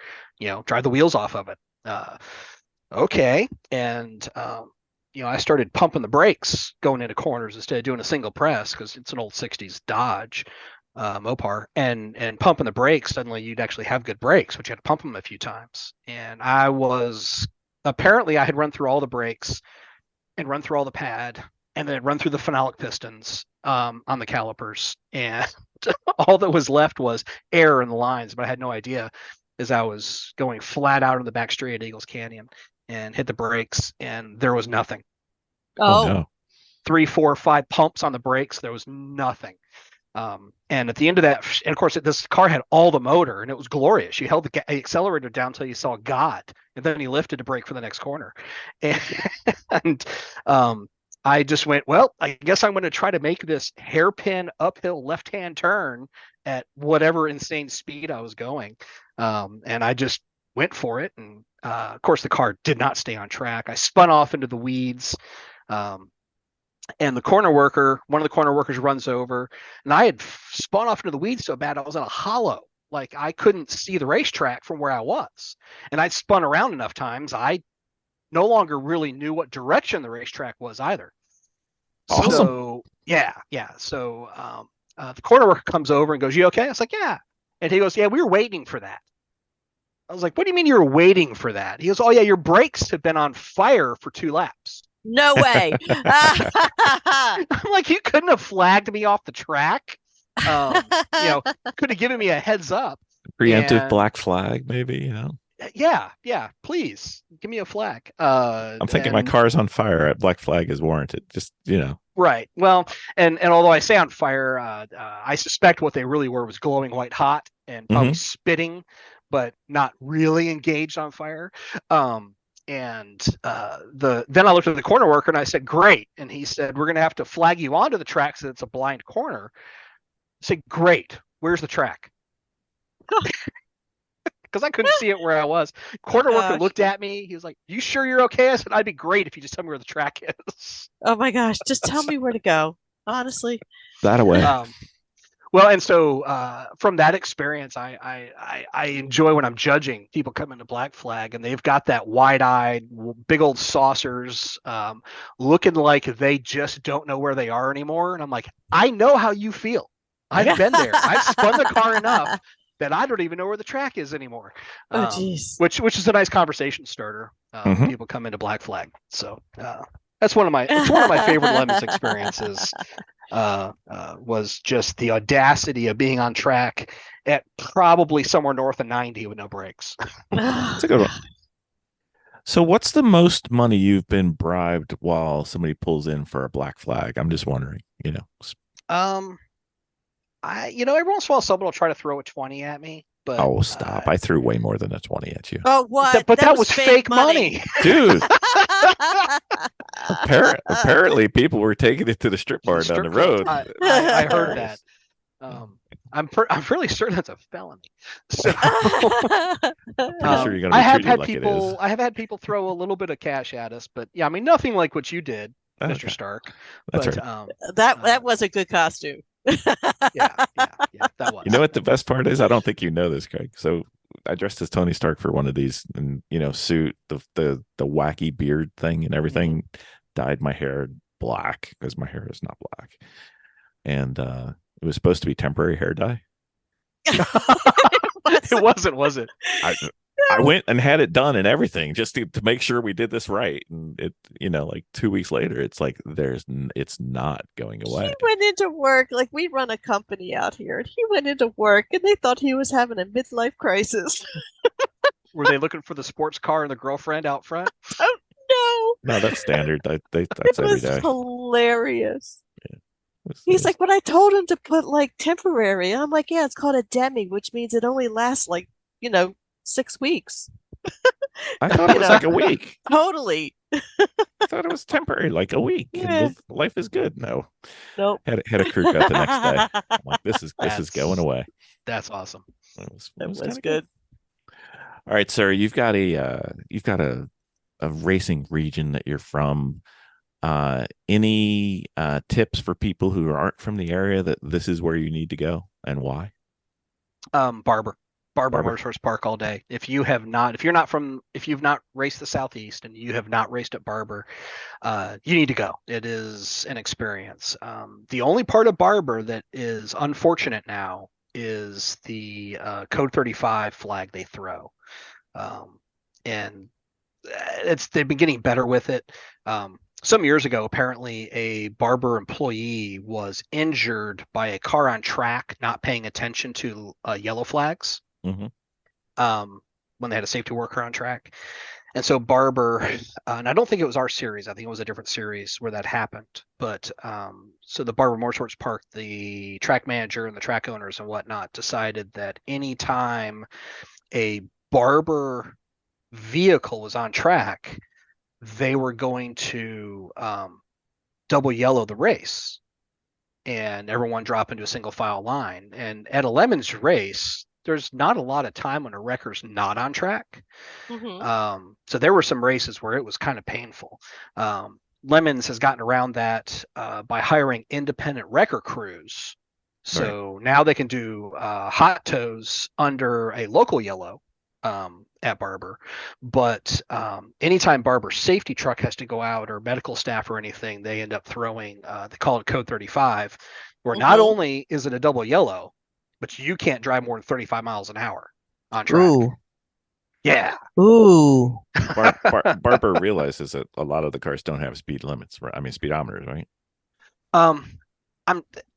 Speaker 4: drive the wheels off of it. Okay. And I started pumping the brakes going into corners instead of doing a single press because it's an old 60s Dodge Mopar, and pumping the brakes, suddenly you'd actually have good brakes, but you had to pump them a few times. And I had run through all the brakes and run through all the pad and then run through the phenolic pistons on the calipers. And all that was left was air in the lines, but I had no idea as I was going flat out in the back straight at Eagles Canyon and hit the brakes, and there was nothing.
Speaker 2: Oh
Speaker 3: Oh,
Speaker 2: no.
Speaker 4: 3, 4, 5 pumps on the brakes. There was nothing. And at the end of that, and of course, this car had all the motor, and it was glorious. You held the accelerator down until you saw God, and then you lifted to brake for the next corner. And I just went, well, I guess I'm going to try to make this hairpin uphill left-hand turn at whatever insane speed I was going. And I just went for it. And of course, the car did not stay on track. I spun off into the weeds. And the corner worker, one of the corner workers runs over, and I had spun off into the weeds so bad I was in a hollow. Like I couldn't see the racetrack from where I was. And I'd spun around enough times, I no longer really knew what direction the racetrack was either.
Speaker 2: Awesome.
Speaker 4: So, yeah. So the corner worker comes over and goes, "You okay?" I was like, "Yeah." And he goes, "Yeah, we were waiting for that." I was like, "What do you mean you were waiting for that?" He goes, "Oh, yeah, your brakes have been on fire for 2 laps."
Speaker 3: no way.
Speaker 4: I'm like, you couldn't have flagged me off the track. Could have given me a heads up.
Speaker 2: Preemptive
Speaker 4: And-
Speaker 2: black flag, maybe,
Speaker 4: Yeah, please give me a flag.
Speaker 2: I'm thinking my car's on fire. A black flag is warranted. Just,
Speaker 4: Right. Well, and although I say on fire, I suspect what they really were was glowing white hot and probably spitting, but not really engaged on fire. Then I looked at the corner worker and I said, "Great." And he said, "We're going to have to flag you onto the track so it's a blind corner." I said, "Great. Where's the track?" Because I couldn't see it where I was. Corner worker looked at me. He was like, "You sure you're okay?" I said, "I'd be great if you just tell me where the track is."
Speaker 3: Oh my gosh, just tell me where to go. Honestly.
Speaker 2: that away.
Speaker 4: Well, and so from that experience, I enjoy when I'm judging people coming to Black Flag, and they've got that wide-eyed, big old saucers, looking like they just don't know where they are anymore. And I'm like, I know how you feel. I've been there. I've spun the car enough that I don't even know where the track is anymore.
Speaker 3: Oh, geez.
Speaker 4: Which is a nice conversation starter. When people come into Black Flag. So it's one of my favorite Lemons experiences. Was just the audacity of being on track at probably somewhere north of 90 with no brakes.
Speaker 2: That's a good one. So what's the most money you've been bribed while somebody pulls in for a black flag? I'm just wondering,
Speaker 4: every once in a while someone will try to throw a 20 at me, but
Speaker 2: oh, stop. I threw way more than a 20 at you.
Speaker 3: Oh, what?
Speaker 4: But that was fake money.
Speaker 2: Dude. Apparently people were taking it to the strip bar down the road.
Speaker 4: I heard that. I'm fairly certain that's a felony. So
Speaker 2: pretty sure you're gonna be
Speaker 4: I have
Speaker 2: treated
Speaker 4: had
Speaker 2: like
Speaker 4: people I have had people throw a little bit of cash at us, but yeah, I mean nothing like what you did, Mr. Stark.
Speaker 2: That's
Speaker 4: but,
Speaker 2: right.
Speaker 3: That was a good costume.
Speaker 4: yeah, that was.
Speaker 2: You know what the best part is? I don't think you know this, Craig. So I dressed as Tony Stark for one of these, and suit, the wacky beard thing and everything. Dyed my hair black because my hair is not black, and it was supposed to be temporary hair dye.
Speaker 4: It wasn't, was it?
Speaker 2: I went and had it done and everything just to make sure we did this right. And it, like 2 weeks later, it's like it's not going away.
Speaker 3: He went into work, like we run a company out here, and he went into work and they thought he was having a midlife crisis.
Speaker 4: Were they looking for the sports car and the girlfriend out front?
Speaker 3: Oh no.
Speaker 2: No, that's standard. That's
Speaker 3: it
Speaker 2: every
Speaker 3: was
Speaker 2: day.
Speaker 3: Hilarious. He's like, but I told him to put like temporary. And I'm like, yeah, it's called a demi, which means it only lasts like, 6 weeks.
Speaker 2: I thought it was like a week.
Speaker 3: Totally.
Speaker 2: I thought it was temporary, like a week.
Speaker 3: Yeah.
Speaker 2: Life is good. No.
Speaker 3: Nope.
Speaker 2: Had a crew cut the next day. I'm like, this is going away.
Speaker 4: That's awesome.
Speaker 2: It
Speaker 3: was good.
Speaker 2: All right, sir. You've got a racing region that you're from. Any tips for people who aren't from the area that this is where you need to go and why?
Speaker 4: Barber Motorsports Park all day. If you've not raced the Southeast and you have not raced at Barber, you need to go. It is an experience. The only part of Barber that is unfortunate now is the Code 35 flag they throw, and they've been getting better with it. some years ago, apparently a Barber employee was injured by a car on track not paying attention to yellow flags
Speaker 2: Mm-hmm.
Speaker 4: when they had a safety worker on track. And so Barber, and I don't think it was our series. I think it was a different series where that happened. But so the Barber Motorsports Park, the track manager and the track owners and whatnot decided that anytime a Barber vehicle was on track, they were going to double yellow the race and everyone drop into a single file line. And at a Lemons race, there's not a lot of time when a wrecker's not on track. So there were some races where it was kind of painful. Lemons has gotten around that by hiring independent wrecker crews. So now they can do hot tows under a local yellow at Barber. But anytime Barber's safety truck has to go out or medical staff or anything, they end up throwing, they call it Code 35, where not only is it a double yellow, but you can't drive more than 35 miles an hour on track.
Speaker 5: Ooh.
Speaker 4: Yeah.
Speaker 5: Ooh.
Speaker 2: Barber realizes that a lot of the cars don't have speed limits, right? I mean, speedometers, right?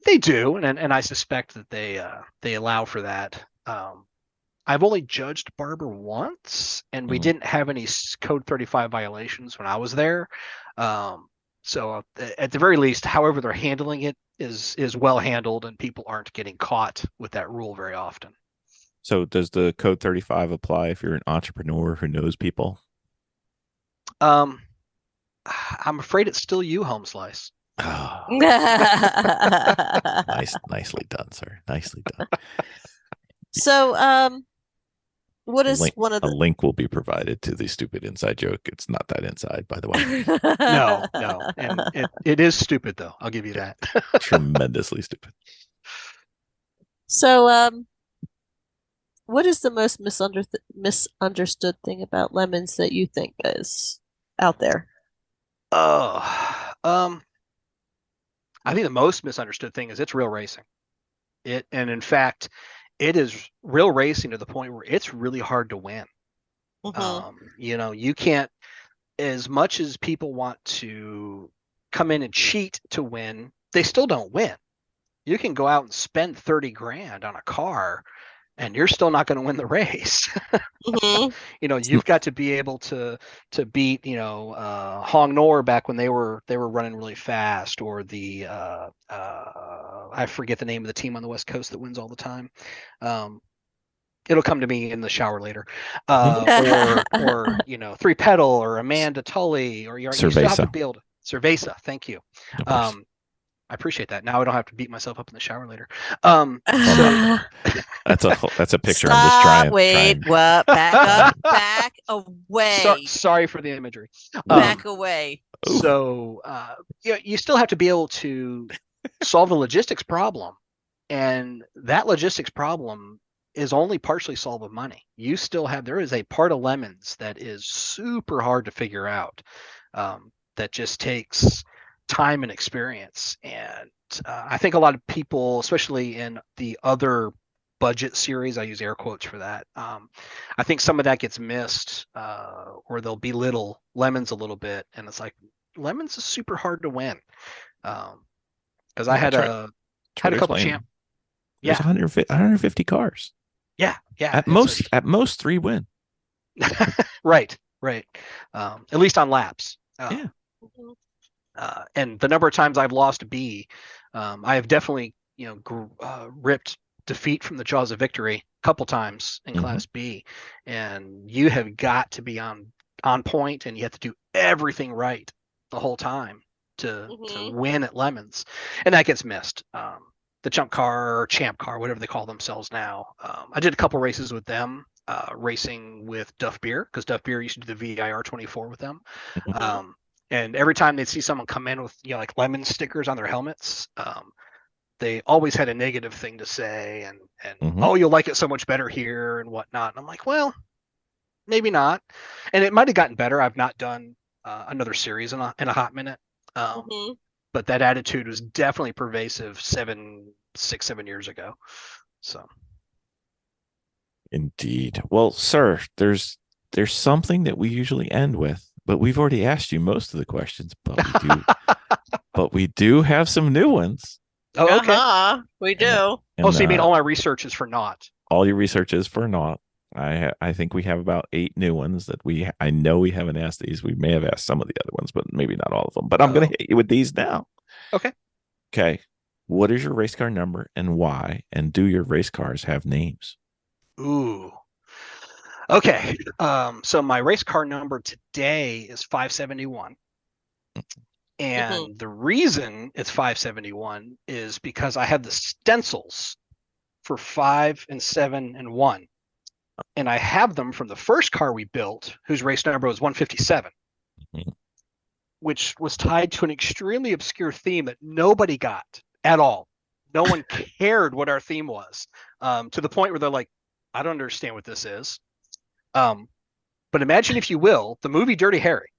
Speaker 4: They do, and I suspect that they allow for that. I've only judged Barber once, and we didn't have any Code 35 violations when I was there. So at the very least, however they're handling it is well handled, and people aren't getting caught with that rule very often.
Speaker 2: So does the Code 35 apply if you're an entrepreneur who knows people?
Speaker 4: I'm afraid it's still you, Home Slice.
Speaker 2: Oh, nicely done, sir. Nicely done.
Speaker 3: So, what is one of
Speaker 2: A
Speaker 3: the
Speaker 2: link will be provided to the stupid inside joke. It's not that inside, by the way.
Speaker 4: No, and it is stupid though. I'll give you that.
Speaker 2: Tremendously stupid.
Speaker 3: So, what is the most misunderstood thing about Lemons that you think is out there?
Speaker 4: I think the most misunderstood thing is it's real racing. And in fact, it is real racing to the point where it's really hard to win. You can't, as much as people want to come in and cheat to win, they still don't win. You can go out and spend 30 grand on a car and you're still not going to win the race. You've got to be able to beat, Hong Nor back when they were running really fast, or the I forget the name of the team on the West Coast that wins all the time. It'll come to me in the shower later. Or Three Pedal or Amanda Tully, or you still have to be able to Cerveza. Thank you. I appreciate that. Now I don't have to beat myself up in the shower later.
Speaker 2: That's a picture.
Speaker 3: Stop,
Speaker 2: I'm just trying.
Speaker 3: Wait, what? Back up, back away.
Speaker 4: Sorry for the imagery.
Speaker 3: Back away.
Speaker 4: So you still have to be able to solve the logistics problem, and that logistics problem is only partially solved with money. There is a part of Lemons that is super hard to figure out, that just takes time and experience. And I think a lot of people, especially in the other budget series, I use air quotes for that, I think some of that gets missed, or they'll belittle Lemons a little bit, and it's like, Lemons is super hard to win. Because I had a couple champ.
Speaker 2: There's 150 cars.
Speaker 4: Yeah.
Speaker 2: At most 3 win.
Speaker 4: Right. At least on laps.
Speaker 2: Yeah.
Speaker 4: And the number of times I've lost B, I have definitely ripped defeat from the jaws of victory a couple times in Class B, and you have got to be on point, and you have to do everything right the whole time to win at Lemons, and that gets missed. The Chump Car or Champ Car, whatever they call themselves now, I did a couple races with them, racing with Duff Beer, because Duff Beer used to do the VIR 24 with them. And every time they'd see someone come in with like Lemon stickers on their helmets, they always had a negative thing to say, and oh, you'll like it so much better here and whatnot. And I'm like, well, maybe not. And it might have gotten better. I've not done another series in a hot minute, but that attitude was definitely pervasive 7 years ago. So,
Speaker 2: indeed. Well, sir, there's something that we usually end with, but we've already asked you most of the questions, but we do have some new ones.
Speaker 4: Oh, okay.
Speaker 3: We
Speaker 2: And,
Speaker 3: do.
Speaker 4: Oh, so you mean all my research is for naught?
Speaker 2: all your research is for naught. I think we have about 8 new ones that I know we haven't asked these. We may have asked some of the other ones, but maybe not all of them. But I'm going to hit you with these now.
Speaker 4: Okay.
Speaker 2: Okay. What is your race car number and why? And do your race cars have names?
Speaker 4: Ooh. Okay. So my race car number today is 571. And the reason it's 571 is because I have the stencils for 5 and 7 and 1. And I have them from the first car we built, whose race number was 157, which was tied to an extremely obscure theme that nobody got at all. No one cared what our theme was, to the point where they're like, I don't understand what this is. But imagine, if you will, the movie Dirty Harry.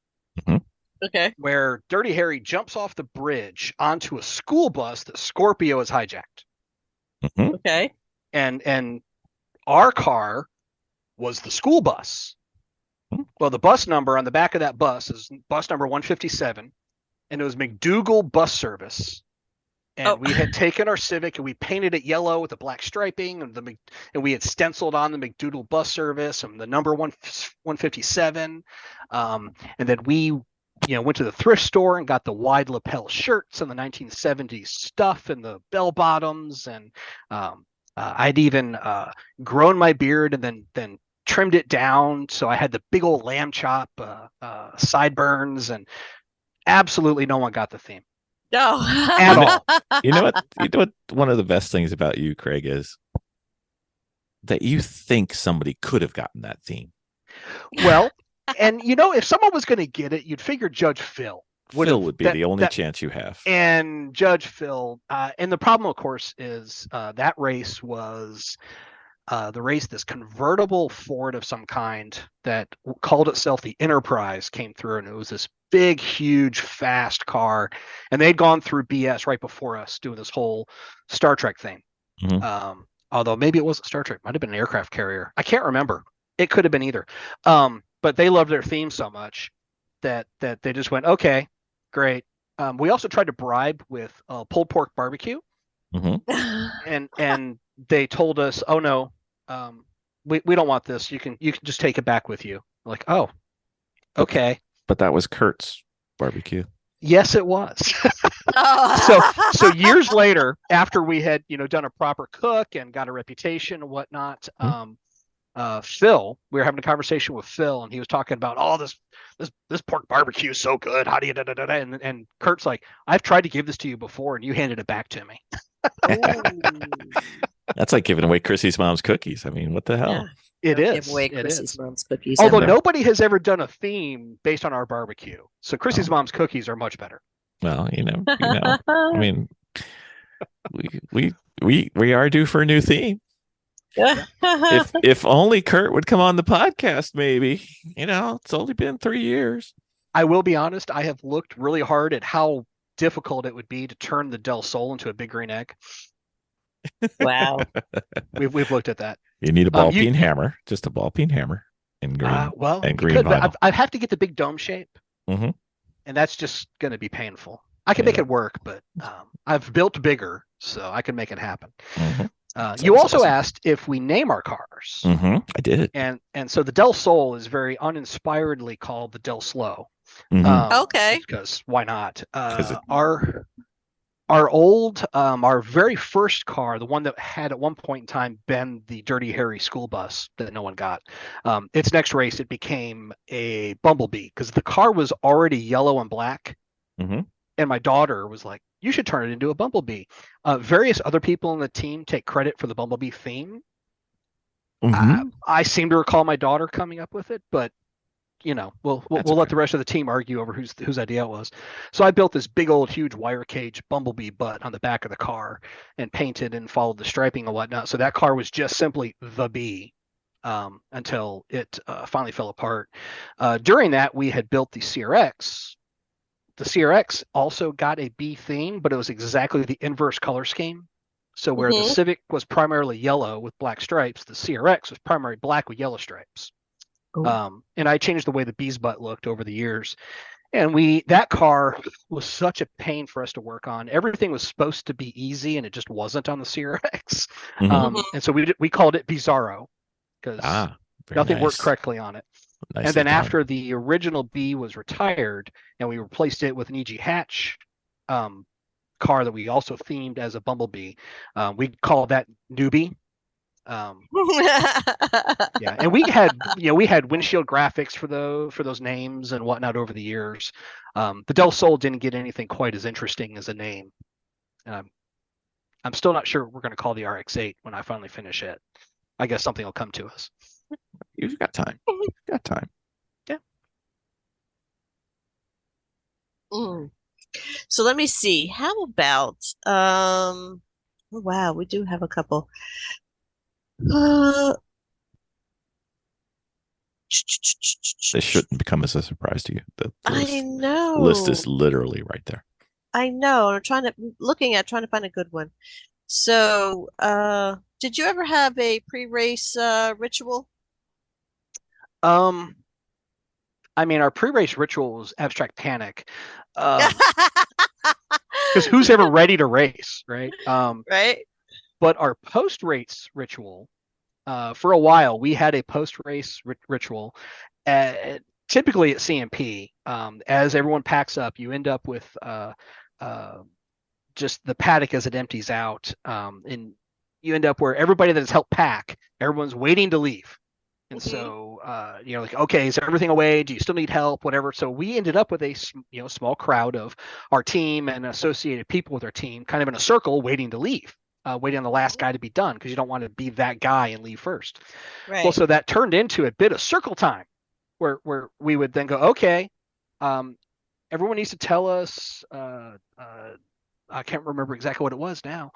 Speaker 3: Okay.
Speaker 4: Where Dirty Harry jumps off the bridge onto a school bus that Scorpio has hijacked.
Speaker 3: Okay.
Speaker 4: And our car was the school bus. Well, the bus number on the back of that bus is bus number 157, and it was McDougal Bus Service. And we had taken our Civic and we painted it yellow with the black striping, and we had stenciled on the McDougal Bus Service and the number 157. And then we went to the thrift store and got the wide lapel shirts and the 1970s stuff and the bell bottoms, and I'd even grown my beard and then trimmed it down, so I had the big old lamb chop sideburns, and absolutely no one got the theme.
Speaker 3: No.
Speaker 4: At all.
Speaker 2: You know what? One of the best things about you, Craig, is that you think somebody could have gotten that theme.
Speaker 4: Well, and if someone was going to get it, you'd figure Judge Phil
Speaker 2: would be the only chance you have.
Speaker 4: And Judge Phil, and the problem, of course, is that race was this convertible Ford of some kind that called itself the Enterprise came through, and it was this big, huge, fast car, and they'd gone through BS right before us doing this whole Star Trek thing. Although maybe it wasn't Star Trek, might have been an aircraft carrier. I can't remember. It could have been either. But they loved their theme so much that they just went, okay, great. We also tried to bribe with pulled pork barbecue, and they told us, oh no, we don't want this. You can just take it back with you. Like, oh, okay.
Speaker 2: But that was Kurt's barbecue.
Speaker 4: Yes, it was. So years later, after we had done a proper cook and got a reputation and whatnot, Phil, we were having a conversation with Phil, and he was talking about, this pork barbecue is so good. How do you and Kurt's like, I've tried to give this to you before, and you handed it back to me.
Speaker 2: That's like giving away Chrissy's mom's cookies. I mean, what the hell?
Speaker 3: Yeah.
Speaker 4: It is.
Speaker 3: Give away Chrissy's mom's cookies.
Speaker 4: Although nobody has ever done a theme based on our barbecue, so Chrissy's mom's cookies are much better.
Speaker 2: Well, I mean, we are due for a new theme. if only Kurt would come on the podcast, maybe. It's only been 3 years.
Speaker 4: I will be honest, I have looked really hard at how difficult it would be to turn the Del Sol into a big green egg.
Speaker 3: Wow.
Speaker 4: We've looked at that.
Speaker 2: You need a ball peen hammer, just a ball peen hammer in green. And green vinyl.
Speaker 4: I'd have to get the big dome shape, and that's just going to be painful. I can make it work, but I've built bigger, so I can make it happen. You also asked if we name our cars.
Speaker 2: I did.
Speaker 4: And so the Del Sol is very uninspiredly called the Del Slow.
Speaker 3: Okay.
Speaker 4: Because why not? Our very first car, the one that had at one point in time been the Dirty Harry school bus that no one got, its next race, it became a Bumblebee because the car was already yellow and black. And my daughter was like, you should turn it into a Bumblebee. Various other people in the team take credit for the Bumblebee theme. I seem to recall my daughter coming up with it, but we'll let the rest of the team argue over whose idea it was. So I built this big old huge wire cage Bumblebee butt on the back of the car and painted and followed the striping and whatnot. So that car was just simply the Bee until it finally fell apart. During that, we had built the CRX. The CRX also got a Bee theme, but it was exactly the inverse color scheme. So where the Civic was primarily yellow with black stripes, the CRX was primarily black with yellow stripes. And I changed the way the bee's butt looked over the years. And that car was such a pain for us to work on. Everything was supposed to be easy, and it just wasn't on the CRX. And so we called it Bizarro because nothing worked correctly on it. And then after the original B was retired, and we replaced it with an E.G. Hatch car that we also themed as a Bumblebee, we called that Newbie. Yeah, and we had windshield graphics for those names and whatnot over the years. The Del Sol didn't get anything quite as interesting as a name. I'm still not sure what we're going to call the RX-8 when I finally finish it. I guess something will come to us.
Speaker 2: You've got time. You've got time.
Speaker 4: Yeah.
Speaker 3: So let me see. How about oh, wow, we do have a couple.
Speaker 2: This shouldn't become as a surprise to you. The
Speaker 3: I know.
Speaker 2: list is literally right there.
Speaker 3: I know. I'm trying to find a good one. So, did you ever have a pre-race ritual?
Speaker 4: I mean, our pre-race ritual was abstract panic. Because who's ever ready to race, right?
Speaker 3: Right.
Speaker 4: But our post-race ritual, for a while, we had a post-race ritual. Typically at CMP, as everyone packs up, you end up with just the paddock as it empties out, and you end up where everybody that has helped pack, everyone's waiting to leave. And so, like, okay, is everything away? Do you still need help? Whatever. So we ended up with a small crowd of our team and associated people with our team, kind of in a circle, waiting to leave, waiting on the last guy to be done, because you don't want to be that guy and leave first.
Speaker 3: Right.
Speaker 4: Well, so that turned into a bit of circle time, where we would then go, okay, everyone needs to tell us. I can't remember exactly what it was now.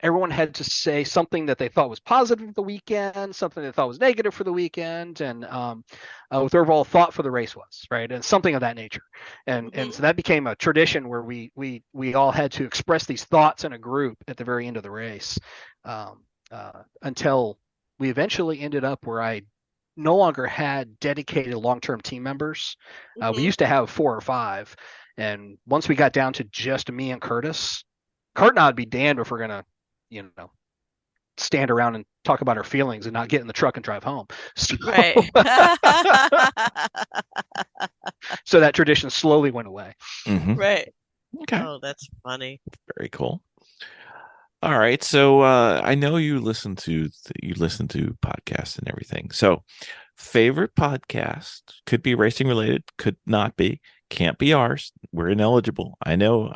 Speaker 4: Everyone had to say something that they thought was positive for the weekend, something they thought was negative for the weekend, and what their overall thought for the race was, right? And something of that nature. And so that became a tradition where we all had to express these thoughts in a group at the very end of the race, until we eventually ended up where I no longer had dedicated long-term team members. We used to have 4 or 5. And once we got down to just me and Curtis, Kurt and I'd be damned if we're going to, stand around and talk about our feelings and not get in the truck and drive home. So,
Speaker 3: Right.
Speaker 4: so that tradition slowly went away.
Speaker 3: Right.
Speaker 2: Okay.
Speaker 3: Oh, that's funny.
Speaker 2: Very cool. All right. So I know you listen to podcasts and everything. So favorite podcast could be racing related, could not be, can't be ours. We're ineligible. I know.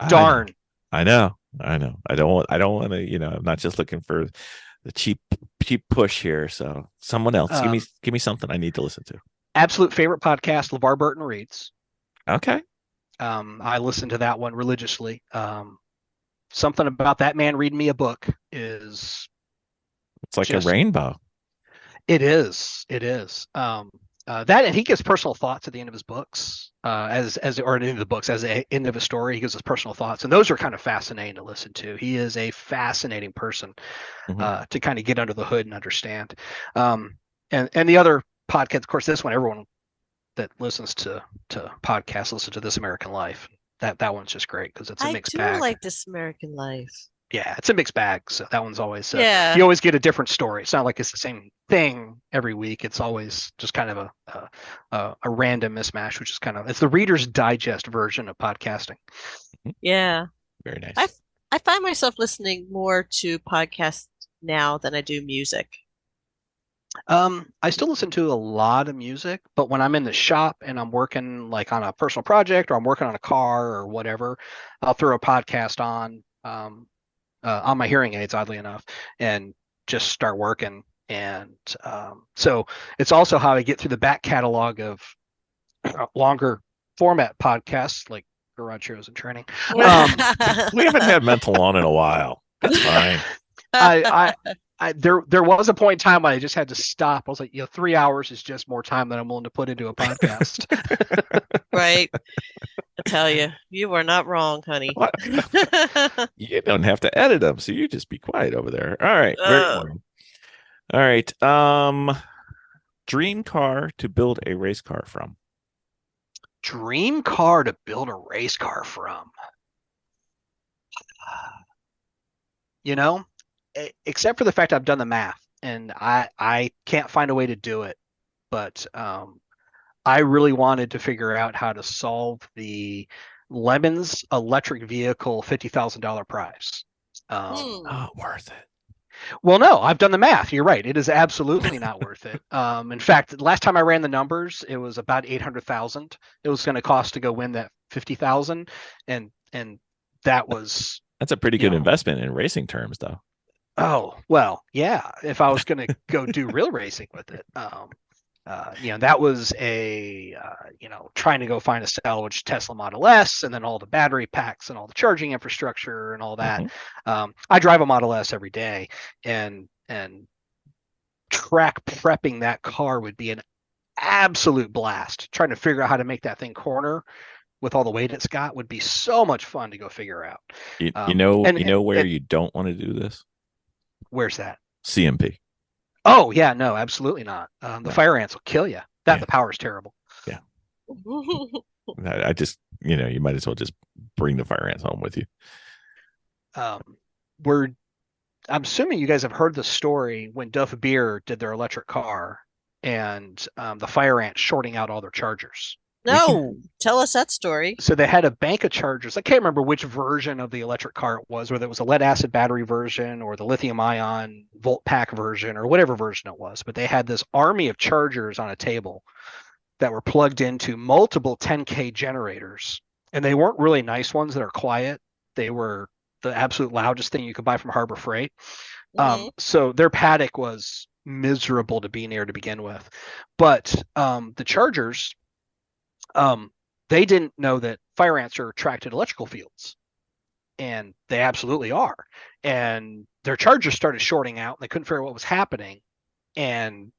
Speaker 4: Darn.
Speaker 2: I know. I don't want to, I'm not just looking for the cheap push here. So someone else, give me something I need to listen to.
Speaker 4: Absolute favorite podcast, LeVar Burton Reads.
Speaker 2: Okay.
Speaker 4: I listen to that one religiously. Something about that man reading me a book is.
Speaker 2: It's like a rainbow.
Speaker 4: It is. That, and he gives personal thoughts at the end of his books, or at the end of the books, as the end of a story, he gives his personal thoughts, and those are kind of fascinating to listen to. He is a fascinating person to kind of get under the hood and understand. And the other podcast, of course, this one, everyone that listens to podcasts listen to This American Life. That one's just great because it's a mixed bag.
Speaker 3: I do like This American Life.
Speaker 4: Yeah, it's a mixed bag. So that one's always
Speaker 3: you
Speaker 4: always get a different story. It's not like it's the same thing every week. It's always just kind of a random mismatch, which is it's the Reader's Digest version of podcasting.
Speaker 3: Yeah.
Speaker 2: Very nice.
Speaker 3: I find myself listening more to podcasts now than I do music.
Speaker 4: I still listen to a lot of music, but when I'm in the shop and I'm working like on a personal project or I'm working on a car or whatever, I'll throw a podcast on my hearing aids, oddly enough, and just start working. And so it's also how I get through the back catalog of longer format podcasts like Garage Heroes and Training.
Speaker 2: We haven't had mental on in a while. That's fine.
Speaker 4: There was a point in time when I just had to stop. I was like, 3 hours is just more time than I'm willing to put into a podcast.
Speaker 3: Right. I tell you, you are not wrong, honey.
Speaker 2: You don't have to edit them, so you just be quiet over there. All right. Very boring. All right. Dream car to build a race car from.
Speaker 4: Dream car to build a race car from. You know, except for the fact I've done the math and I can't find a way to do it, but I really wanted to figure out how to solve the Lemons electric vehicle $50,000 prize.
Speaker 2: Not worth it.
Speaker 4: Well, no, I've done the math. You're right. It is absolutely not worth it. In fact, last time I ran the numbers, it was about 800,000. It was going to cost to go win that 50,000, and that was,
Speaker 2: That's a pretty
Speaker 4: you
Speaker 2: good
Speaker 4: know,
Speaker 2: investment in racing terms, though.
Speaker 4: oh well, yeah. If I was going to go do real racing with it, that was trying to go find a salvage Tesla Model S, and then all the battery packs and all the charging infrastructure and all that. I drive a Model S every day, and track prepping that car would be an absolute blast. Trying to figure out how to make that thing corner with all the weight it's got would be so much fun to go figure out.
Speaker 2: You know where
Speaker 4: And
Speaker 2: you don't want to do this?
Speaker 4: where's that?
Speaker 2: CMP.
Speaker 4: Oh yeah, no, absolutely not. The
Speaker 2: No.
Speaker 4: fire ants will kill you.
Speaker 2: Yeah.
Speaker 4: The power is terrible.
Speaker 2: Yeah. I just, you might as well just bring the fire ants home with you.
Speaker 4: I'm assuming you guys have heard the story when Duff Beer did their electric car and the fire ants shorting out all their chargers.
Speaker 3: No, tell us that story.
Speaker 4: So they had a bank of chargers. I can't remember which version of the electric car it was, whether it was a lead acid battery version or the lithium ion volt pack version or whatever version it was. But they had this army of chargers on a table that were plugged into multiple 10K generators. And they weren't really nice ones that are quiet. They were the absolute loudest thing you could buy from Harbor Freight. So their paddock was miserable to be near to begin with. But the chargers, they didn't know that fire ants are attracted to electrical fields, and they absolutely are. And their chargers started shorting out, and they couldn't figure out what was happening. And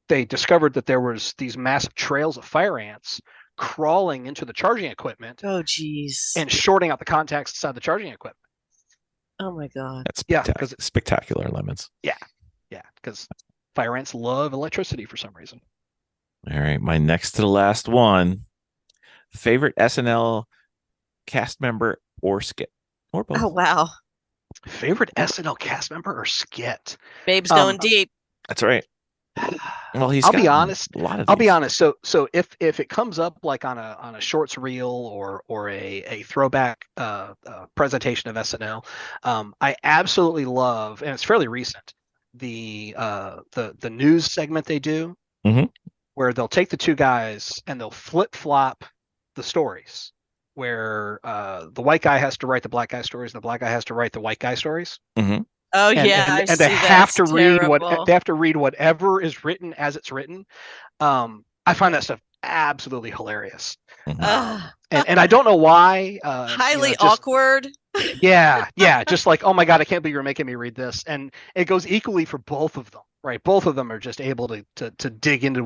Speaker 4: they discovered that there was these massive trails of fire ants crawling into the charging equipment.
Speaker 3: Oh, geez.
Speaker 4: And shorting out the contacts inside the charging equipment.
Speaker 3: Oh my God.
Speaker 2: That's spectacular, Lemons.
Speaker 4: Yeah, because fire ants love electricity for some reason.
Speaker 2: All right, my next to the last one. Favorite SNL cast member or skit, or both?
Speaker 3: Oh wow.
Speaker 4: Favorite SNL cast member or skit?
Speaker 3: Babe's going deep.
Speaker 2: That's right. Well,
Speaker 4: I'll be honest.
Speaker 2: I'll
Speaker 4: be honest. So if it comes up like on a shorts reel or a throwback presentation of SNL, I absolutely love, and it's fairly recent, the news segment they do, where they'll take the two guys and they'll flip flop the stories, where the white guy has to write the black guy stories and the black guy has to write the white guy stories.
Speaker 3: Oh
Speaker 4: and,
Speaker 3: yeah,
Speaker 4: and they have to read whatever is written as it's written. I find that stuff absolutely hilarious. And I don't know why.
Speaker 3: Highly awkward.
Speaker 4: Yeah, just like, oh my God, I can't believe you're making me read this. And it goes equally for both of them, right? Both of them are just able to dig into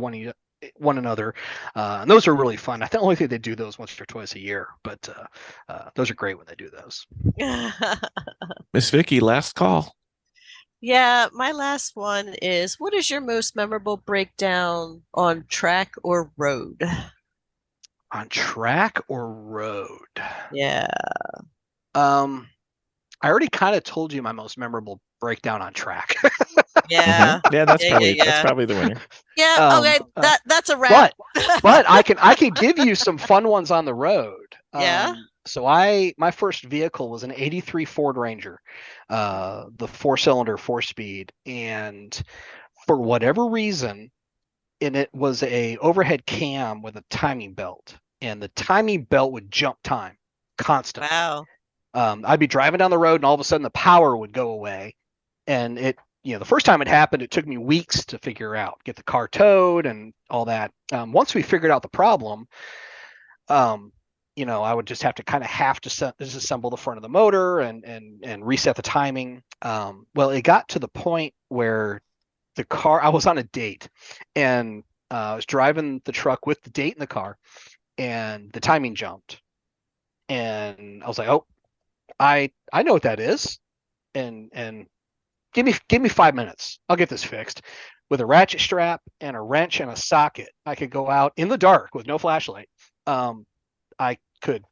Speaker 4: one another, and those are really fun. I think only think they do those once or twice a year, but those are great when they do those.
Speaker 2: Miss Vicky, last call.
Speaker 3: Yeah, my last one is: what is your most memorable breakdown on track or road?
Speaker 4: On track or road?
Speaker 3: Yeah.
Speaker 4: I already kind of told you my most memorable breakdown on track.
Speaker 3: Yeah.
Speaker 2: Yeah, that's probably the winner.
Speaker 3: Yeah. Okay. That's a wrap.
Speaker 4: But I can give you some fun ones on the road.
Speaker 3: Yeah.
Speaker 4: So my first vehicle was an '83 Ford Ranger, the 4-cylinder 4-speed, and for whatever reason, and it was a overhead cam with a timing belt, and the timing belt would jump time constantly.
Speaker 3: Wow.
Speaker 4: I'd be driving down the road, and all of a sudden the power would go away, and the first time it happened, it took me weeks to figure out, get the car towed and all that. Once we figured out the problem, I would just have to disassemble the front of the motor and reset the timing. Well, it got to the point where I was on a date, and I was driving the truck with the date in the car, and the timing jumped. And I was like, oh, I know what that is. And give me 5 minutes. I'll get this fixed. With a ratchet strap and a wrench and a socket, I could go out in the dark with no flashlight. I could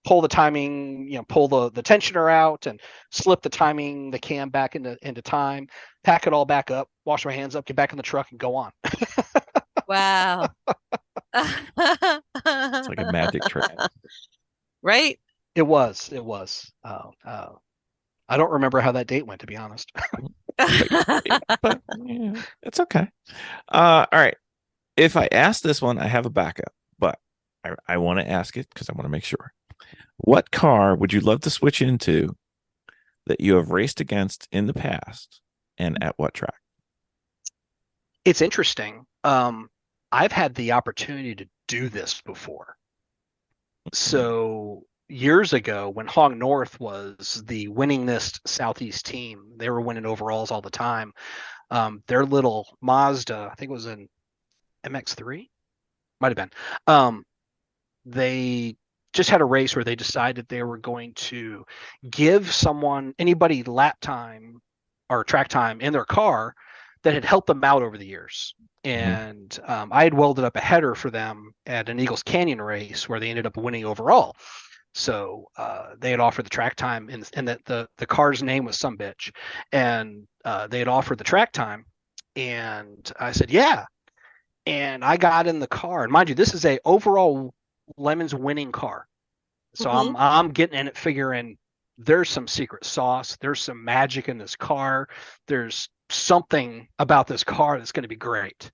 Speaker 4: pull the timing, pull the tensioner out and slip the cam back into time, pack it all back up, wash my hands up, get back in the truck, and go on.
Speaker 3: Wow.
Speaker 2: It's like a magic trick.
Speaker 3: Right?
Speaker 4: It was. I don't remember how that date went, to be honest.
Speaker 2: But yeah, it's okay. All right. If I ask this one, I have a backup, but I want to ask it because I want to make sure. What car would you love to switch into that you have raced against in the past, and at what track?
Speaker 4: It's interesting. I've had the opportunity to do this before. So years ago, when Hong North was the winningest Southeast team, they were winning overalls all the time. Their little Mazda, I think it was an MX-3, might have been. They just had a race where they decided they were going to give anybody lap time or track time in their car that had helped them out over the years. And I had welded up a header for them at an Eagles Canyon race where they ended up winning overall. So they had offered the track time, and that the car's name was some bitch, and they had offered the track time, and I said yeah, and I got in the car, and mind you, this is a overall Lemons winning car, so I'm getting in it figuring there's some secret sauce, there's some magic in this car, there's something about this car that's going to be great.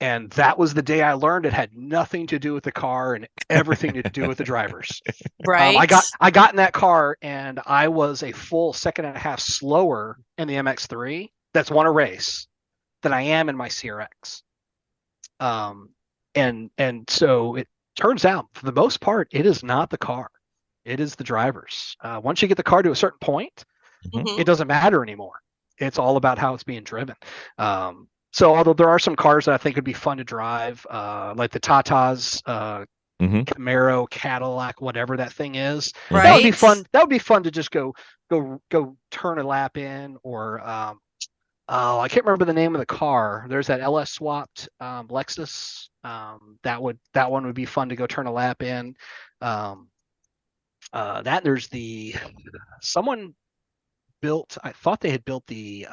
Speaker 4: And that was the day I learned it had nothing to do with the car and everything to do with the drivers.
Speaker 3: Right.
Speaker 4: I got in that car and I was a full second and a half slower in the MX-3 that's won a race than I am in my CRX. And so it turns out, for the most part, it is not the car. It is the drivers. Once you get the car to a certain point, it doesn't matter anymore. It's all about how it's being driven. So although there are some cars that I think would be fun to drive, like the Tatas, Camaro, Cadillac, whatever that thing is, that would be fun. That would be fun to just go turn a lap in, or I can't remember the name of the car. There's that LS swapped Lexus. That one would be fun to go turn a lap in. There's someone built. I thought they had built the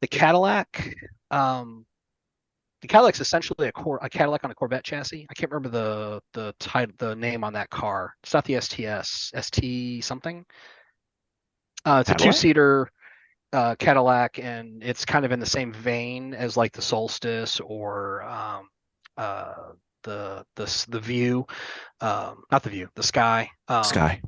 Speaker 4: Cadillac. The Cadillac's essentially a Cadillac on a Corvette chassis. I can't remember the name on that car. It's not the STS, ST something. It's a two-seater Cadillac, and it's kind of in the same vein as like the Solstice or the View, not the View, the Sky.
Speaker 2: Sky.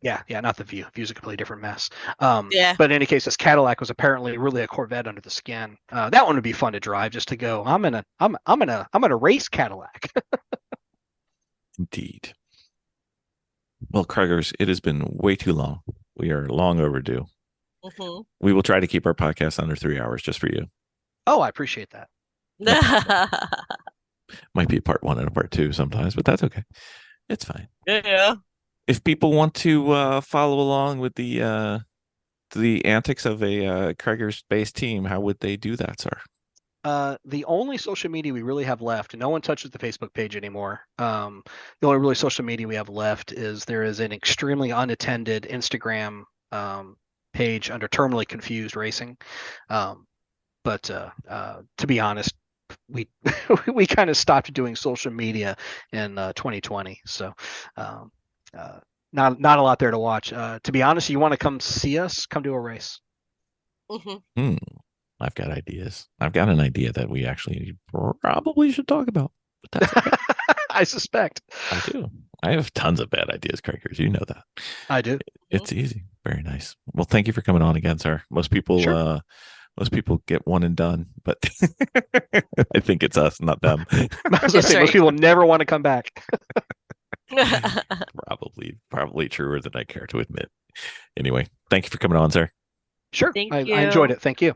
Speaker 4: Yeah, not the View. View's a completely different mess. But in any case, this Cadillac was apparently really a Corvette under the skin. That one would be fun to drive, just to go. I'm gonna race Cadillac.
Speaker 2: Indeed. Well, Craigers, it has been way too long. We are long overdue. We will try to keep our podcast under 3 hours just for you.
Speaker 4: Oh, I appreciate that.
Speaker 2: Might be a part 1 and a part 2 sometimes, but that's okay. It's fine.
Speaker 3: Yeah.
Speaker 2: If people want to follow along with the antics of a Craigers-based team, how would they do that, sir?
Speaker 4: The only social media we really have left, and no one touches the Facebook page anymore. The only really social media we have left is there is an extremely unattended Instagram page under Terminally Confused Racing. But to be honest, we we kind of stopped doing social media in 2020. So not a lot there to watch. To be honest, you want to come see us, come to a race.
Speaker 2: I've got ideas. I've got an idea that we actually probably should talk about. But that's okay.
Speaker 4: I suspect.
Speaker 2: I do. I have tons of bad ideas, Craigers. You know that.
Speaker 4: I do.
Speaker 2: It's easy. Very nice. Well, thank you for coming on again, sir. Most people get one and done, but I think it's us, not them.
Speaker 4: I was gonna say, most people never want to come back.
Speaker 2: Probably truer than I care to admit. Anyway, thank you for coming on, sir.
Speaker 4: Sure.
Speaker 3: Thank
Speaker 4: I
Speaker 3: you.
Speaker 4: enjoyed it. Thank you.